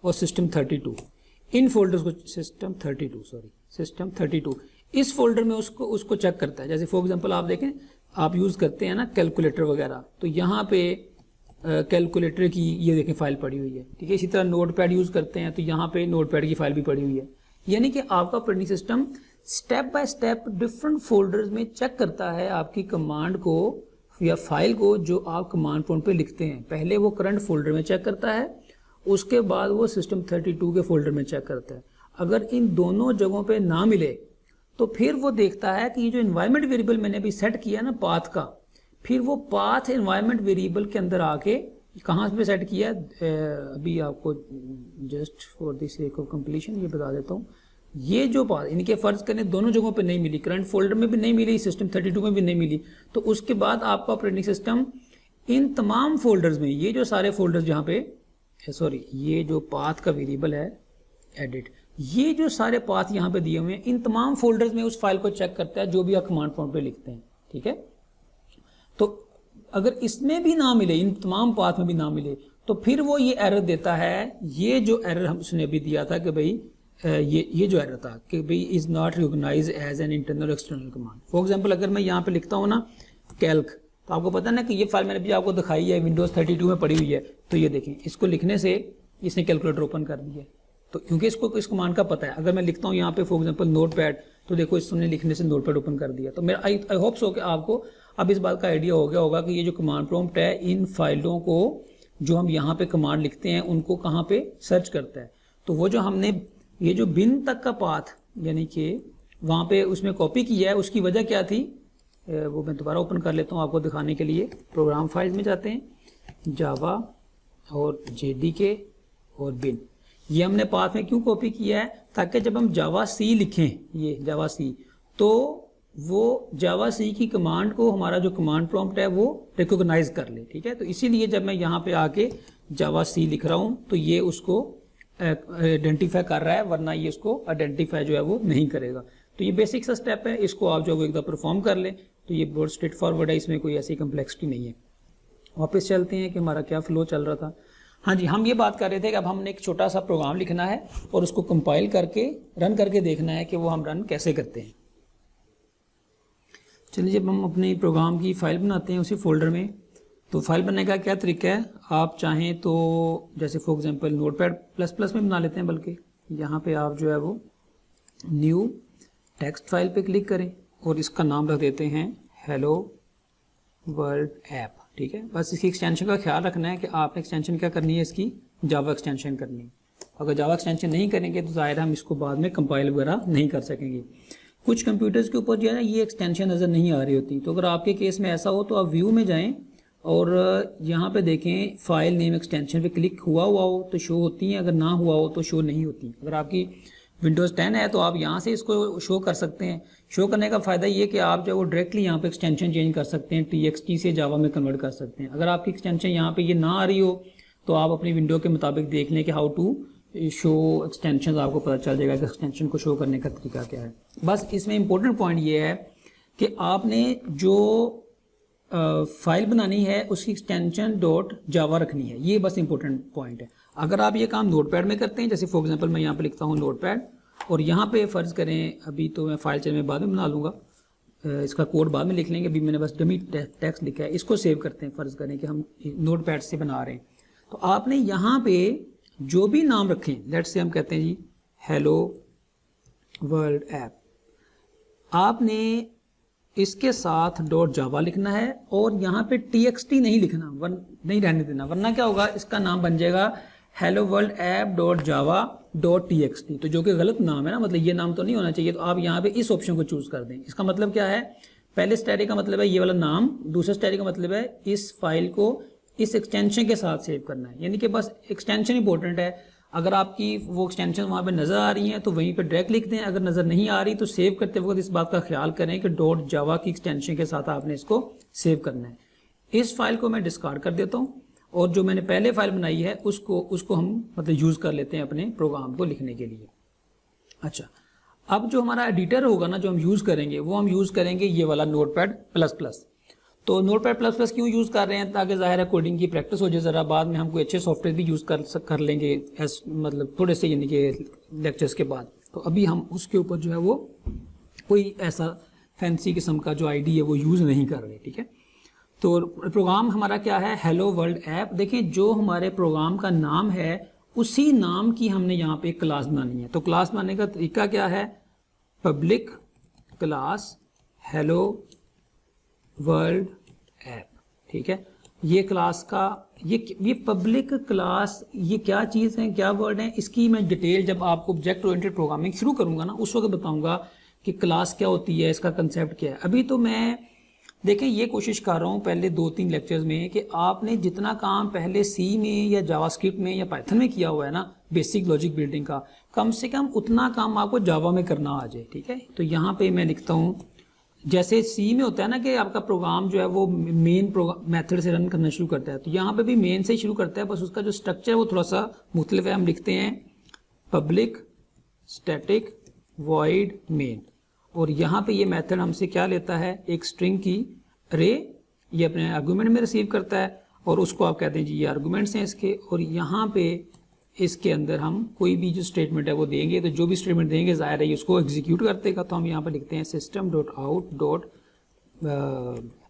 اور سسٹم 32 ان فولڈرز کو، سسٹم 32 اس فولڈر میں اس کو چیک کرتا ہے. جیسے فار ایگزامپل آپ دیکھیں آپ یوز کرتے ہیں نا کیلکولیٹر وغیرہ, تو یہاں پہ کیلکولیٹر کی یہ دیکھیں فائل pڑی ہوئی ہے, ٹھیک ہے. اسی طرح نوٹ پیڈ یوز کرتے ہیں تو یہاں پہ نوٹ پیڈ کی فائل بھی پڑی ہوئی ہے. یعنی کہ آپ کا operating system step by step different folders میں چیک کرتا ہے آپ کی کمانڈ کو یا فائل کو جو آپ کمانڈ پرومپٹ پہ لکھتے ہیں. پہلے وہ کرنٹ فولڈر میں چیک کرتا ہے, اس کے بعد وہ سسٹم 32 کے فولڈر میں چیک کرتا ہے. اگر ان دونوں جگہوں پہ نہ ملے تو پھر وہ دیکھتا ہے کہ یہ جو انوائرمنٹ ویریبل میں نے ابھی سیٹ کیا نا پاتھ کا, پھر وہ پاتھ انوائرمنٹ ویریبل کے اندر آ کے کہاں پہ سیٹ کیا ہے, ابھی آپ کو just for the sake of completion یہ بتا دیتا ہوں. یہ جو پاتھ ان کے فرض کریں دونوں جگہوں پہ نہیں ملی, کرنٹ فولڈر میں بھی نہیں ملی, سسٹم 32 میں بھی نہیں ملی, تو اس کے بعد آپ کا آپریٹنگ سسٹم ان تمام فولڈرز میں یہ جو سارے فولڈرز جہاں پہ سوری یہ جو پاتھ کا ویریبل ہے ایڈٹ, یہ جو سارے پاتھ یہاں پہ دیے ہوئے ہیں ان تمام فولڈرز میں اس فائل کو چیک کرتا ہے جو بھی آپ کمانڈ پرومپٹ پہ لکھتے ہیں, ٹھیک ہے. تو اگر اس میں بھی نہ ملے, ان تمام پاتھ میں بھی نہ ملے, تو پھر وہ یہ ایرر دیتا ہے. یہ جو ایرر ہم اس نے ابھی دیا تھا کہ بھائی یہ جو ایرر تھا کہ بھائی is not recognize as an internal external command. For example اگر میں یہاں پہ لکھتا ہوں نا کیلک, تو آپ کو پتا نا کہ یہ فائل میں نے بھی آپ کو دکھائی ہے ونڈوز 32 میں پڑی ہوئی ہے. تو یہ دیکھیں اس کو لکھنے سے اس نے کیلکولیٹر اوپن کر دیا ہے, تو کیونکہ اس کو اس کمانڈ کا پتہ ہے. اگر میں لکھتا ہوں یہاں پہ فار ایگزامپل نوٹ پیڈ, تو دیکھو اس نے لکھنے سے نوٹ پیڈ اوپن کر دیا. تو میرا آئی ہوپ سو کہ آپ کو اب اس بات کا آئیڈیا ہو گیا ہوگا کہ یہ جو کمانڈ پرومپٹ ہے ان فائلوں کو جو ہم یہاں پہ کمانڈ لکھتے ہیں ان کو کہاں پہ سرچ کرتا ہے. تو وہ جو ہم نے یہ جو بن تک کا پاتھ یعنی کہ وہاں پہ اس میں کاپی کیا ہے, اس کی وجہ کیا تھی وہ میں دوبارہ اوپن کر لیتا ہوں آپ کو دکھانے کے لیے. پروگرام فائلز میں جاتے ہیں, جاوا اور JDK اور بن, یہ ہم نے پاتھ میں کیوں کاپی کیا ہے تاکہ جب ہم جاوا سی لکھیں, یہ جاوا سی, تو وہ جاوا سی کی کمانڈ کو ہمارا جو کمانڈ پرومپٹ ہے وہ ریکوگنائز کر لے, ٹھیک ہے. تو اسی لیے جب میں یہاں پہ آ کے جاوا سی لکھ رہا ہوں تو یہ اس کو آئیڈینٹیفائی کر رہا ہے, ورنہ یہ اس کو آئیڈینٹیفائی جو ہے وہ نہیں کرے گا. تو یہ بیسک سا اسٹیپ ہے, اس کو آپ جو ایک دفعہ پرفارم کر لیں تو یہ بہت اسٹریٹ فارورڈ ہے, اس میں کوئی ایسی کمپلیکسٹی نہیں ہے. واپس چلتے ہیں کہ ہمارا کیا فلو چل رہا تھا. ہاں جی, ہم یہ بات کر رہے تھے کہ اب ہم نے ایک چھوٹا سا پروگرام لکھنا ہے اور اس کو کمپائل کر کے رن کر کے دیکھنا ہے کہ وہ ہم رن کیسے کرتے ہیں. چلیے جب ہم اپنے پروگرام کی فائل بناتے ہیں اسی فولڈر میں, تو فائل بنانے کا کیا طریقہ ہے, آپ چاہیں تو جیسے for example notepad plus plus میں بنا لیتے ہیں, بلکہ یہاں پہ آپ جو ہے وہ نیو ٹیکسٹ فائل پہ کلک کریں اور اس کا نام رکھ دیتے ہیں ہیلو ورلڈ ایپ, ٹھیک ہے. بس اس کی ایکسٹینشن کا خیال رکھنا ہے کہ آپ نے ایکسٹینشن کیا کرنی ہے, اس کی جاوا ایکسٹینشن کرنی ہے. اگر جاوا ایکسٹینشن نہیں کریں گے تو ظاہر ہم اس کو بعد میں کمپائل وغیرہ نہیں کر سکیں گے. کچھ کمپیوٹرز کے اوپر جو ہے نا یہ ایکسٹینشن نظر نہیں آ رہی ہوتی, تو اگر آپ کے کیس میں ایسا ہو تو آپ ویو میں جائیں اور یہاں پہ دیکھیں فائل نیم ایکسٹینشن پہ کلک ہوا ہو تو شو ہوتی ہیں, اگر نہ ہوا ہو تو شو نہیں ہوتی. اگر آپ کی ونڈوز 10 ہے تو آپ یہاں سے اس کو شو کر سکتے ہیں. شو کرنے کا فائدہ یہ کہ آپ جو وہ ڈائریکٹلی یہاں پہ ایکسٹینشن چینج کر سکتے ہیں, TXT سے جاوا میں کنورٹ کر سکتے ہیں. اگر آپ کی ایکسٹینشن یہاں پہ یہ نہ آ رہی ہو تو آپ اپنی ونڈو کے مطابق دیکھ لیں کہ ہاؤ ٹو شو ایکسٹینشن, آپ کو پتہ چل جائے گا کہ ایکسٹینشن کو شو کرنے کا طریقہ کیا ہے. بس اس میں امپورٹنٹ پوائنٹ یہ ہے کہ آپ نے جو فائل بنانی ہے اس کی ایکسٹینشن ڈاٹ جاوا رکھنی ہے, یہ بس امپورٹنٹ پوائنٹ ہے. اگر آپ یہ کام نوٹ پیڈ میں کرتے ہیں, جیسے فار ایگزامپل میں یہاں پہ لکھتا ہوں نوٹ پیڈ اور یہاں پہ فرض کریں, ابھی تو میں فائل چلے میں بعد میں بنا لوں گا, اس کا کوڈ بعد میں لکھ لیں گے, ابھی میں نے بس ڈمی ٹیکسٹ لکھا ہے, اس کو سیو کرتے ہیں. فرض کریں کہ ہم نوٹ پیڈ سے بنا رہے ہیں, تو آپ نے یہاں پہ جو بھی نام رکھیں, لیٹس سے ہم کہتے ہیں جی ہیلو ورلڈ ایپ, آپ نے اس کے ساتھ ڈاٹ جاوا لکھنا ہے اور یہاں پہ TXT نہیں لکھنا, نہیں رہنے دینا, ورنہ کیا ہوگا اس کا نام بن جائے گا hello world app dot Java dot TXT, تو جو کہ غلط نام ہے نا, مطلب یہ نام تو نہیں ہونا چاہیے. تو آپ یہاں پہ اس آپشن کو چوز کر دیں. اس کا مطلب کیا ہے, پہلے اسٹیری کا مطلب ہے یہ والا نام, دوسرا اسٹیری کا مطلب ہے اس فائل کو اس ایکسٹینشن کے ساتھ سیو کرنا ہے. یعنی کہ بس ایکسٹینشن امپورٹنٹ ہے. اگر آپ کی وہ ایکسٹینشن وہاں پہ نظر آ رہی ہیں تو وہیں پہ ڈائریکٹ لکھ دیں, اگر نظر نہیں آ رہی تو سیو کرتے وقت اس بات کا خیال کریں کہ ڈاٹ جاوا کی ایکسٹینشن کے ساتھ آپ نے اس کو سیو کرنا ہے. اس فائل کو میں ڈسکارڈ کر دیتا ہوں اور جو میں نے پہلے فائل بنائی ہے اس کو ہم مطلب یوز کر لیتے ہیں اپنے پروگرام کو لکھنے کے لیے. اچھا, اب جو ہمارا ایڈیٹر ہوگا نا جو ہم یوز کریں گے, وہ ہم یوز کریں گے یہ والا نوٹ پیڈ پلس پلس. تو نوٹ پیڈ پلس پلس کیوں یوز کر رہے ہیں, تاکہ ظاہر ہے کوڈنگ کی پریکٹس ہو جائے, ذرا بعد میں ہم کوئی اچھے سافٹ ویئر بھی یوز کر لیں گے مطلب تھوڑے سے یعنی کہ لیکچرز کے بعد. تو ابھی ہم اس کے اوپر جو ہے وہ کوئی ایسا فینسی قسم کا جو ID ہے وہ یوز نہیں کر رہے. ٹھیک ہے, تو پروگرام ہمارا کیا ہے, ہیلو ورلڈ ایپ. دیکھیں جو ہمارے پروگرام کا نام ہے اسی نام کی ہم نے یہاں پہ ایک کلاس بنانی ہے. تو کلاس بنانے کا طریقہ کیا ہے, public class hello world app. ٹھیک ہے, یہ کلاس کا یہ پبلک کلاس یہ کیا چیز ہے, کیا ورڈ ہیں, اس کی میں ڈیٹیل جب آپ کو آبجیکٹ اورینٹڈ پروگرامنگ شروع کروں گا نا اس وقت بتاؤں گا کہ کلاس کیا ہوتی ہے, اس کا کنسیپٹ کیا ہے. ابھی تو میں دیکھیں یہ کوشش کر رہا ہوں پہلے 2-3 لیکچرز میں کہ آپ نے جتنا کام پہلے سی میں یا جاوا اسکرپٹ میں یا پائتھن میں کیا ہوا ہے نا بیسک لاجک بلڈنگ کا, کم سے کم اتنا کام آپ کو جاوا میں کرنا آ جائے. ٹھیک ہے, تو یہاں پہ میں لکھتا ہوں جیسے سی میں ہوتا ہے نا کہ آپ کا پروگرام جو ہے وہ مین میتھڈ سے رن کرنا شروع کرتا ہے, تو یہاں پہ بھی مین سے ہی شروع کرتا ہے, بس اس کا جو اسٹرکچر ہے وہ تھوڑا سا مختلف ہے. ہم لکھتے ہیں پبلک اسٹیٹک وائڈ مین, اور یہاں پہ یہ میتھڈ ہم سے کیا لیتا ہے, ایک اسٹرنگ کی ارے یہ اپنے آرگومنٹ میں ریسیو کرتا ہے, اور اس کو آپ کہتے ہیں جی یہ آرگومنٹس ہیں اس کے, اور یہاں پہ اس کے اندر ہم کوئی بھی جو اسٹیٹمنٹ ہے وہ دیں گے, تو جو بھی اسٹیٹمنٹ دیں گے ظاہر ہے اس کو ایگزیکیوٹ کرتے گا. تو ہم یہاں پہ لکھتے ہیں system dot out dot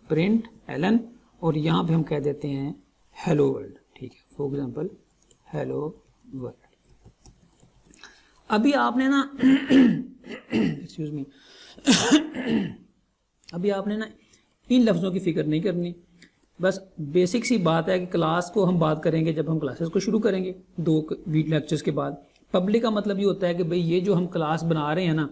println, اور یہاں پہ ہم کہہ دیتے ہیں ہیلو ورلڈ. ٹھیک ہے, فار ایگزامپل ہیلو ورلڈ. ابھی آپ نے نا ایکسکیوز می ابھی آپ نے نا ان لفظوں کی فکر نہیں کرنی, بس بیسک سی بات ہے کہ کلاس کو ہم بات کریں گے جب ہم کلاسز کو شروع کریں گے 2 لیکچرز کے بعد. پبلک کا مطلب یہ ہوتا ہے کہ بھئی یہ جو ہم کلاس بنا رہے ہیں نا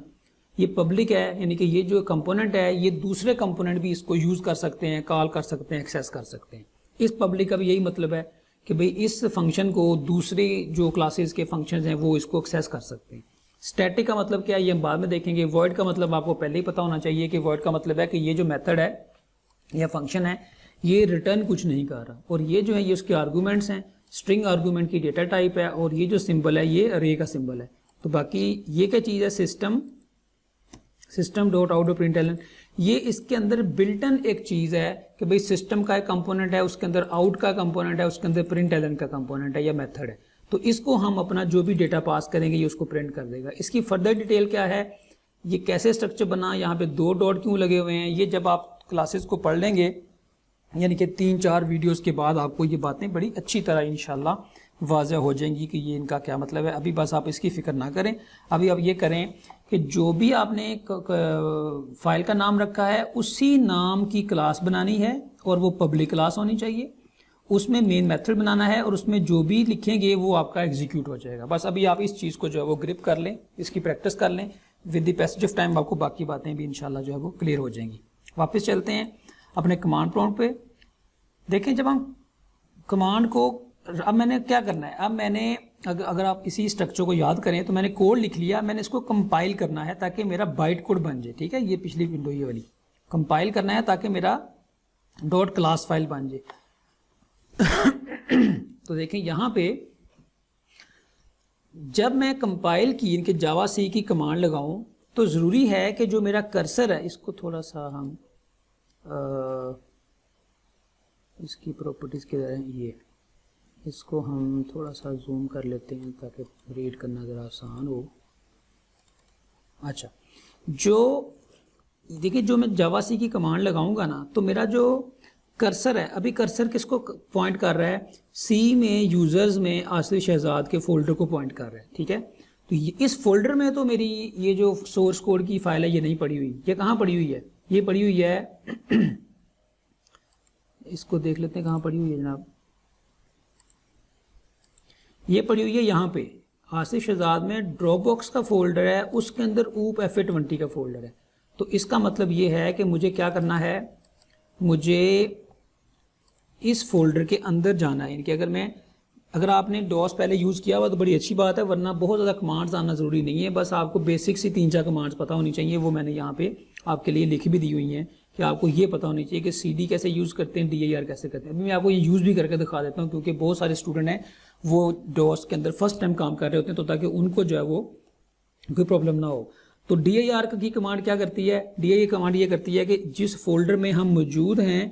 یہ پبلک ہے, یعنی کہ یہ جو کمپوننٹ ہے یہ دوسرے کمپوننٹ بھی اس کو یوز کر سکتے ہیں, کال کر سکتے ہیں, ایکسیس کر سکتے ہیں. اس پبلک کا بھی یہی مطلب ہے کہ بھئی اس فنکشن کو دوسرے جو کلاسز کے فنکشنز ہیں وہ اس کو ایکسیس کر سکتے ہیں. اسٹیٹک کا مطلب کیا ہے یہ ہم بعد میں دیکھیں گے. وائڈ کا مطلب آپ کو پہلے ہی پتا ہونا چاہیے کہ وائڈ کا مطلب ہے کہ یہ جو میتھڈ ہے یا فنکشن ہے یہ ریٹرن کچھ نہیں کر رہا, اور یہ جو ہے یہ اس کے آرگومنٹس ہیں, اسٹرنگ آرگومنٹ کی ڈیٹا ٹائپ ہے, اور یہ جو سمبل ہے یہ ارے کا سمبل ہے. تو باقی یہ کیا چیز ہے, system dot out dot println, یہ اس کے اندر بلٹن ایک چیز ہے کہ بھئی سسٹم کا ایک کمپوننٹ ہے, اس کے اندر آؤٹ کا کمپوننٹ ہے, اس کے اندر پرنٹ ایلن کا کمپوننٹ ہے یا میتھڈ ہے. تو اس کو ہم اپنا جو بھی ڈیٹا پاس کریں گے یہ اس کو پرنٹ کر دے گا. اس کی فردر ڈیٹیل کیا ہے, یہ کیسے اسٹرکچر بنا, یہاں پہ 2 ڈاٹ کیوں لگے ہوئے ہیں, یہ جب آپ کلاسز کو پڑھ لیں گے یعنی کہ 3-4 ویڈیوز کے بعد آپ کو یہ باتیں بڑی اچھی طرح انشاءاللہ واضح ہو جائیں گی کہ یہ ان کا کیا مطلب ہے. ابھی بس آپ اس کی فکر نہ کریں, ابھی آپ یہ کریں کہ جو بھی آپ نے فائل کا نام رکھا ہے اسی نام کی کلاس بنانی ہے, اور وہ پبلک کلاس ہونی چاہیے. اس میں مین میتھڈ بنانا ہے, اور اس میں جو بھی لکھیں گے وہ آپ کا ایگزیکیوٹ ہو جائے گا. بس ابھی آپ اس چیز کو جو ہے وہ گرپ کر لیں, اس کی پریکٹس کر لیں. With the passage of time آپ کو باقی باتیں بھی انشاءاللہ جو ہے وہ کلیئر ہو جائیں گی. واپس چلتے ہیں اپنے کمانڈ پرومپٹ پہ. دیکھیں جب ہم کمانڈ کو, اب میں نے کیا کرنا ہے, اب میں نے اگر آپ اسی اسٹرکچر کو یاد کریں تو میں نے کوڈ لکھ لیا, میں نے اس کو کمپائل کرنا ہے تاکہ میرا بائٹ کوڈ بن جائے. ٹھیک ہے, یہ پچھلی ونڈو یہ والی کمپائل کرنا ہے تاکہ میرا ڈاٹ کلاس فائل بن جائے. تو دیکھیں یہاں پہ جب میں کمپائل کی ان کے جاوا سی کی کمانڈ لگاؤں تو ضروری ہے کہ جو میرا کرسر ہے اس کو تھوڑا سا ہم اس کی پراپرٹیز کے ذرا یہ اس کو ہم تھوڑا سا زوم کر لیتے ہیں تاکہ ریڈ کرنا ذرا آسان ہو. اچھا, جو دیکھیں جو میں جاوا سی کی کمانڈ لگاؤں گا نا تو میرا جو کرسر ہے, ابھی کرسر کس کو پوائنٹ کر رہا ہے, سی میں یوزرز میں آصف شہزاد کے فولڈر کو پوائنٹ کر رہا ہے. ٹھیک ہے, تو اس فولڈر میں تو میری یہ جو سورس کوڈ کی فائل ہے یہ نہیں پڑی ہوئی. یہ کہاں پڑی ہوئی ہے, یہ پڑی ہوئی ہے اس کو دیکھ لیتے ہیں کہاں پڑی ہوئی ہے جناب, یہ پڑی ہوئی ہے یہاں پہ آصف شہزاد میں ڈراپ باکس کا فولڈر ہے, اس کے اندر اوپ FA20 کا فولڈر ہے. تو اس کا مطلب یہ ہے کہ مجھے کیا کرنا ہے, مجھے اس فولڈر کے اندر جانا ہے. یعنی کہ اگر آپ نے ڈوس پہلے یوز کیا ہوا تو بڑی اچھی بات ہے, ورنہ بہت زیادہ کمانڈز آنا ضروری نہیں ہے, بس آپ کو بیسک سی 3-4 کمانڈز پتہ ہونی چاہیے. وہ میں نے یہاں پہ آپ کے لیے لکھ بھی دی ہوئی ہیں کہ آپ کو یہ پتہ ہونی چاہیے کہ CD کیسے یوز کرتے ہیں, DIR کیسے کرتے ہیں. ابھی میں آپ کو یہ یوز بھی کر کے دکھا دیتا ہوں کیونکہ بہت سارے اسٹوڈنٹ ہیں وہ ڈوس کے اندر فرسٹ ٹائم کام کر رہے ہوتے ہیں, تو تاکہ ان کو جو ہے وہ کوئی پرابلم نہ ہو. تو DIR کی کمانڈ کیا کرتی ہے, DIR کمانڈ یہ کرتی ہے کہ جس فولڈر میں ہم موجود ہیں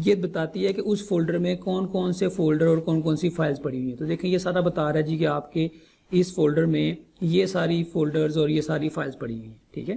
یہ بتاتی ہے کہ اس فولڈر میں کون کون سے فولڈر اور کون کون سی فائلز پڑی ہوئی ہیں. تو دیکھیں یہ سارا بتا رہا ہے جی کہ آپ کے اس فولڈر میں یہ ساری فولڈرز اور یہ ساری فائلز پڑی ہوئی ہیں. ٹھیک ہے,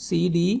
cd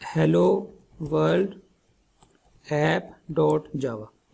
hello world app.java।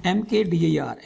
MKDIR,